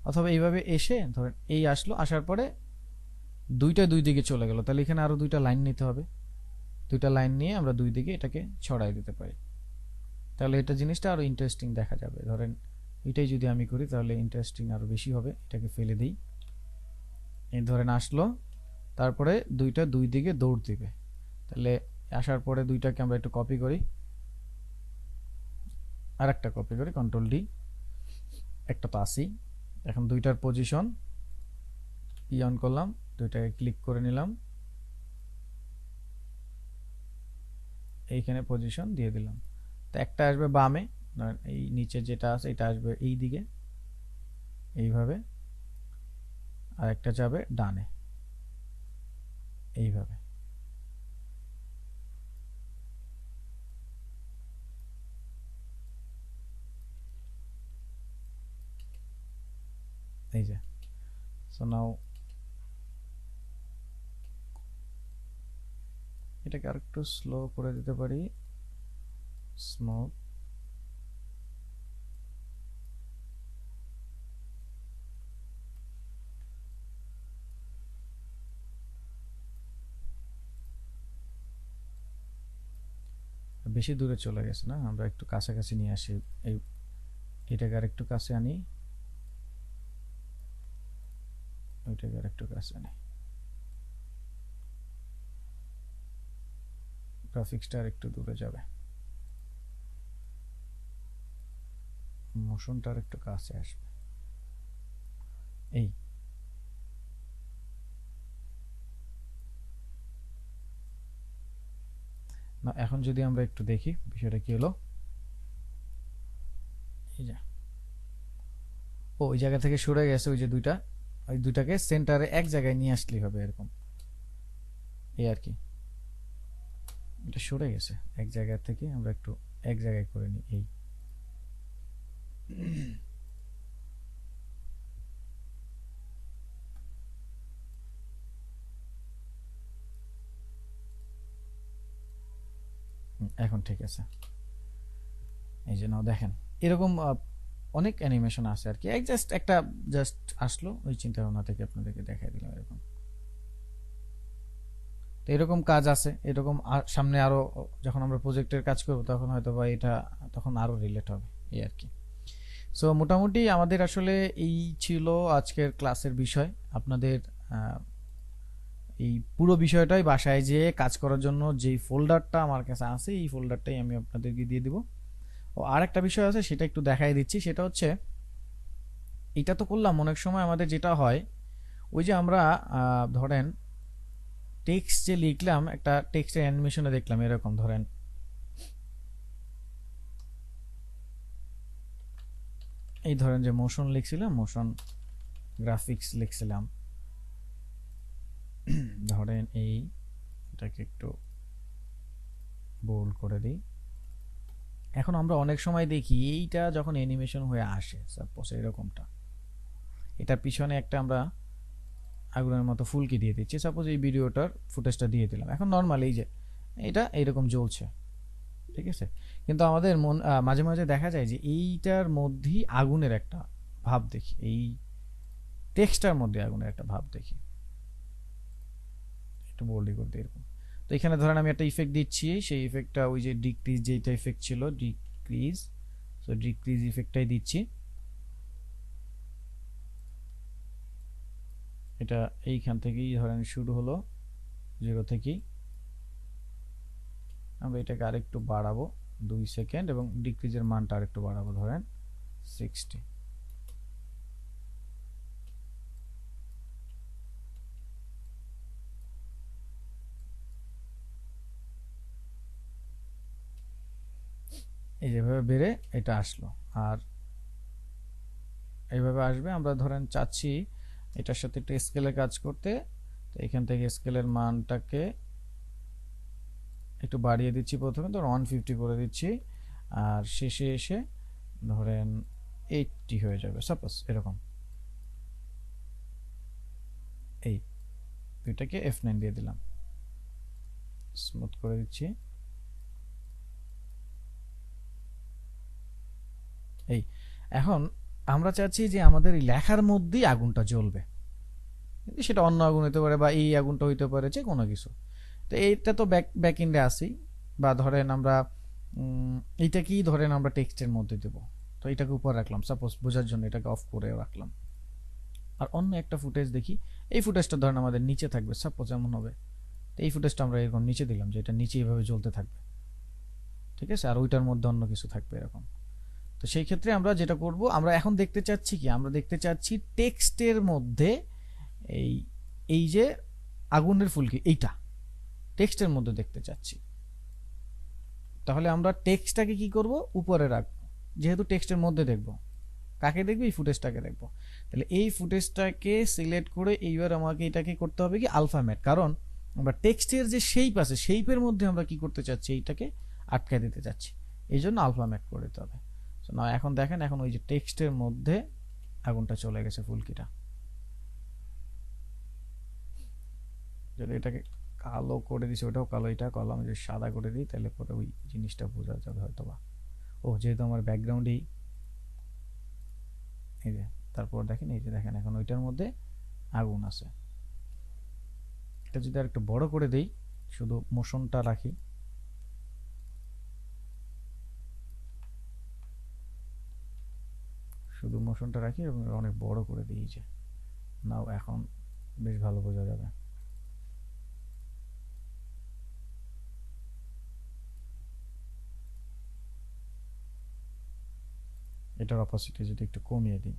অথবা এইভাবে এসে ধরেন এই আসলো, আসার পরে দুইটা দুই দিকে চলে গেল, তাহলে এখানে আরো দুইটা লাইন নিতে হবে, দুইটা লাইন নিয়ে আমরা দুই দিকে এটাকে ছড়াই দিতে পারি, তাহলে এটা জিনিসটা আরো ইন্টারেস্টিং দেখা যাবে। ধরেন এটাই যদি আমি করি তাহলে ইন্টারেস্টিং আরো বেশি হবে। এটাকে ফেলে দিই, এই ধরেন আসলো, তারপরে দুইটা দুই দিকে দৌড় দিবে, তাহলে আসার পরে দুইটাকে আমরা একটু কপি করি, আর একটা কপি করি, কন্ট্রোল ডি, একটা তো আসি। এখন দুইটার পজিশন অন করলাম, দুইটাকে ক্লিক করে নিলাম, এইখানে পজিশন দিয়ে দিলাম। তো একটা আসবে বামে, এই নিচে যেটা আছে এটা আসবে এই দিকে এইভাবে, আর একটা যাবে ডানে এইভাবে। এই যে, সো নাও এটাকে আরেকটু স্লো করে দিতে পারি, স্মুথ। বেশি দূরে চলে গেছে না, আমরা একটু কাছাকাছি নিয়ে আসি, এই এটাকে আর একটু কাছে আনি, ওইটাকে আর একটু কাছে আনি। গ্রাফিক্সটা আর একটু দূরে যাবে, মোশনটা আর একটু কাছে আসবে। এই না, এখন যদি আমরা একটু দেখি বিষয়টা কি হলো, এই যে ওই জায়গা থেকে সরে গেছে, ওই যে দুইটা, ওই দুইটাকে সেন্টারে এক জায়গায় নিয়ে আসলেই হবে এরকম, এই আর কি। এটা সরে গেছে এক জায়গা থেকে, আমরা একটু এক জায়গায় করে নিই। এই এখন ঠিক আছে। এই যে নাও দেখেন এরকম অনেক অ্যানিমেশন আছে আর কি, এক জাস্ট একটা জাস্ট আসলো ওই চিন্তা ভাবনা থেকে আপনাদেরকে দেখাই দিলাম এরকম। তো এরকম কাজ আছে, এরকম সামনে আরো যখন আমরা প্রজেক্টের কাজ করব তখন হয়তো বা এটা তখন আরো রিলেট হবে, এই আর কি। সো মোটামুটি আমাদের আসলে এই ছিল আজকের ক্লাসের বিষয়। আপনাদের এই পুরো বিষয়টাই বাসায় যেয়ে কাজ করার জন্য যেই ফোল্ডারটা আমার কাছে আছে এই ফোল্ডারটাই আমি আপনাদেরকে দিয়ে দিব। ও আর একটা বিষয় আছে সেটা একটু দেখাই দিচ্ছি, সেটা হচ্ছে এটা তো করলাম, অনেক সময় আমাদের যেটা হয় ওই যে আমরা ধরেন টেক্সট যে লিখলাম, একটা টেক্সটের অ্যানিমেশনে দেখলাম এরকম, ধরেন এই ধরেন যে মোশন লিখছিলাম, মোশন গ্রাফিক্স লিখছিলাম, ধরেন এটাকে একটু বোল্ড করে দিই। এখন আমরা অনেক সময় দেখি এইটা যখন অ্যানিমেশন হয়ে আসে, সাপোজ এরকমটা, এটার পিছনে একটা আমরা আগুনের মতো ফুলকি দিয়ে দিচ্ছি, সাপোজ এই ভিডিওটার ফুটেজটা দিয়ে দিলাম। এখন নর্মাল এই যে এটা এইরকম জ্বলছে, ঠিক আছে, কিন্তু আমাদের মাঝে মাঝে দেখা যায় যে এইটার মধ্যেই আগুনের একটা ভাব দেখি, এই টেক্সটার মধ্যে আগুনের একটা ভাব দেখি, একটু বোল্ডি করতে এরকম। তো এখানে ধরেন আমি একটা ইফেক্ট দিচ্ছি, সেই ইফেক্টটা ওই যে ডিক্রিজ যেটা ইফেক্ট ছিল ডিক্রিজ, সো ডিক্রিজ ইফেক্টটাই দিচ্ছি। এটা এইখান থেকেই ধরেন শুরু হলো 0 থেকেই, আমরা এটাকে আরেকটু বাড়াবো 2 সেকেন্ড এবং ডিক্রিজের মানটা আরেকটু বাড়াবো ধরেন 60। এই যেভাবে বেড়ে এটা আসলো, আর এইভাবে আসবে। আমরা ধরেন চাচ্ছি এটার সাথে একটু স্কেলে কাজ করতে, তো এখান থেকে স্কেলের মানটাকে একটু বাড়িয়ে দিচ্ছি, প্রথমে ধর 150 করে দিচ্ছি, আর শেষে এসে ধরেন 80 হয়ে যাবে সাপোজ এরকম। এই দুইটাকে F9 দিয়ে দিলাম, স্মুথ করে দিচ্ছি। এই এখন আমরা চাচ্ছি যে আমাদের এই লেখার মধ্যেই আগুনটা জ্বলবে, কিন্তু সেটা অন্য আগুন হতে পারে বা এই আগুনটা হইতে পারে, যে কোনো কিছু। তো এইটা তো ব্যাক এন্ডে আসি, বা ধরেন আমরা এইটাকেই ধরেন আমরা টেক্সটের মধ্যে দেব, তো এটাকে উপর রাখলাম সাপোজ বোঝার জন্য, এটাকে অফ করে রাখলাম। আর অন্য একটা ফুটেজ দেখি, এই ফুটেজটা ধরেন আমাদের নিচে থাকবে, সাপোজ এমন হবে, তো এই ফুটেজটা আমরা এরকম নিচে দিলাম, যে এটা নিচে এইভাবে জ্বলতে থাকবে, ঠিক আছে, আর ওইটার মধ্যে অন্য কিছু থাকবে এরকম। তো সেই ক্ষেত্রে আমরা যেটা করব, আমরা এখন দেখতে চাচ্ছি কি, আমরা দেখতে চাচ্ছি টেক্সটের মধ্যে এই এই যে আগুনের ফুলকি, এইটা টেক্সটের মধ্যে দেখতে চাচ্ছি। তাহলে আমরা টেক্সটটাকে কি করব, উপরে রাখবো, যেহেতু টেক্সটের মধ্যে দেখব। কাকে দেখবো, এই ফুটেজটাকে দেখবো। তাহলে এই ফুটেজটাকে সিলেক্ট করে এইবার আমাকে এটাকে করতে হবে কি আলফামেট, কারণ আমরা টেক্সটের যে শেপ আছে শেপের মধ্যে আমরা কি করতে চাচ্ছি, এইটাকে আটকে দিতে চাচ্ছি, এই জন্য আলফামেট করে দিতে হবে। না এখন দেখেন, এখন ওই যে টেক্সটের মধ্যে আগুনটা চলে গেছে, ফুলকিটা। যদি এটাকে কালো করে দিছি, ওটাও কালো, এটা কালো, আমি যদি সাদা করে দিই তাহলে পরে ওই জিনিসটা বোঝা যাবে হয়তো বা। ও যেহেতু আমার ব্যাকগ্রাউন্ডেই এই যে, তারপর দেখেন এই যে দেখেন এখন ওইটার মধ্যে আগুন আছে। এটা যদি আর একটু বড় করে দেই, শুধু মোশনটা রাখি, শুধু মোশনটা রাখি এবং অনেক বড় করে দিই, যে নাও এখন বেশ ভালো বোঝা যাবে। এটার অপাসিটি যদি একটু কমিয়ে দিই,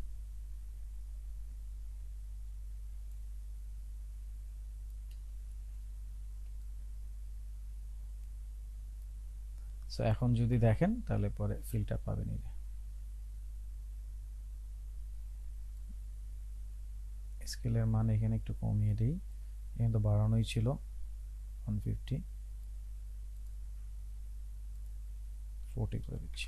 সো এখন যদি দেখেন তাহলে পরে ফিল্টার পাবেন। এই স্কেলের মান এখানে একটু কমিয়ে দিই, এখানে তো বাড়ানোই ছিল 150, 40 করে দিচ্ছি।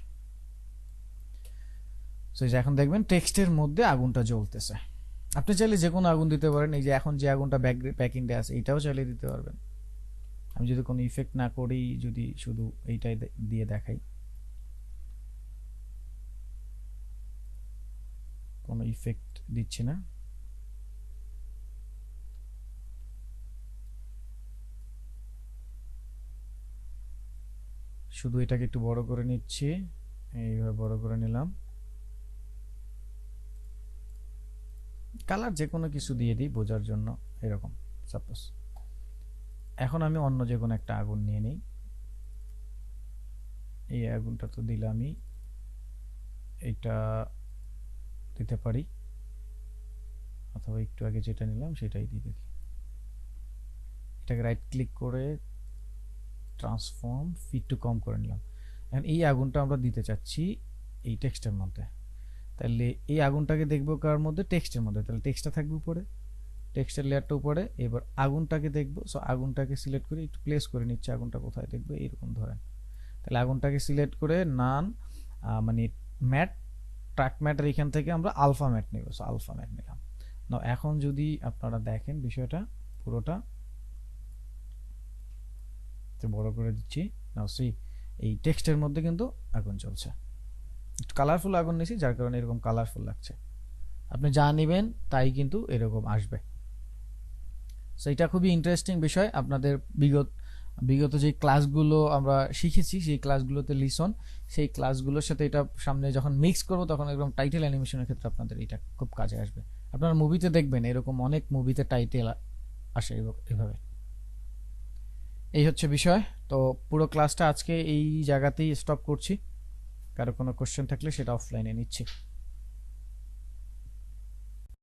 সো এই যে এখন দেখবেন টেক্সটের মধ্যে আগুনটা জ্বলতেছে। আপনি চাইলে যে কোনো আগুন দিতে পারেন, এই যে এখন যে আগুনটা ব্যাকইন্ডে আছে এটাও চাইলে দিতে পারবেন। আমি যদি কোনো ইফেক্ট না করি, যদি শুধু এইটাই দিয়ে দেখাই, কোনো ইফেক্ট দিচ্ছি না, শুধু এটাকে একটু বড় করে নিচ্ছি, এইভাবে বড় করে নিলাম। কালার যে কোনো কিছু দিয়ে দিই বোঝার জন্য, এরকম সাপোজ। এখন আমি অন্য যে কোনো একটা আগুন নিয়ে নিই, এই আগুনটা তো দিলামই, এইটা দিতে পারি, অথবা একটু আগে যেটা নিলাম সেটাই দিয়ে দেখি। এটাকে রাইট ক্লিক করে ট্রান্সফর্ম ফিট টু কম করে নিলাম। এখন এই আগুনটা আমরা দিতে চাচ্ছি এই টেক্সটের মধ্যে, তাহলে এই আগুনটাকে দেখবো কার মধ্যে? টেক্সটের মধ্যে। তাহলে টেক্সটটা থাকবে উপরে, টেক্সটের লেয়ারটা উপরে। এবার আগুনটাকে দেখবো, সো আগুনটাকে সিলেক্ট করে একটু প্লেস করে নিচ্ছে, আগুনটা কোথায় দেখবো এইরকম ধরেন। তাহলে আগুনটাকে সিলেক্ট করে নান মানে ম্যাট, ট্র্যাক ম্যাটের এখান থেকে আমরা আলফা ম্যাট নেব, সো আলফা ম্যাট নিলাম। না এখন যদি আপনারা দেখেন বিষয়টা পুরোটা বড় করে দিচ্ছি, নাও সি এই টেক্সটের মধ্যে কিন্তু আগুন চলছে। কালারফুল আগুন নিয়েছি যার কারণে এরকম কালারফুল লাগছে। আপনি যা নেবেন তাই কিন্তু এরকম আসবে। সো এটা খুবই ইন্টারেস্টিং বিষয়। আপনাদের বিগত যে ক্লাসগুলো আমরা শিখেছি, সেই ক্লাসগুলোতে লিসন, সেই ক্লাসগুলোর সাথে এটা সামনে যখন মিক্স করব তখন একদম টাইটেল অ্যানিমেশনের ক্ষেত্রে আপনাদের এটা খুব কাজে আসবে। আপনারা মুভিতে দেখবেন এরকম অনেক মুভিতে টাইটেল আসে এভাবে। এই হচ্ছে বিষয়। তো পুরো ক্লাসটা আজকে এই জায়গাতেই স্টপ করছি। কারো কোনো কোশ্চেন থাকলে সেটা অফলাইনে নিচ্ছি।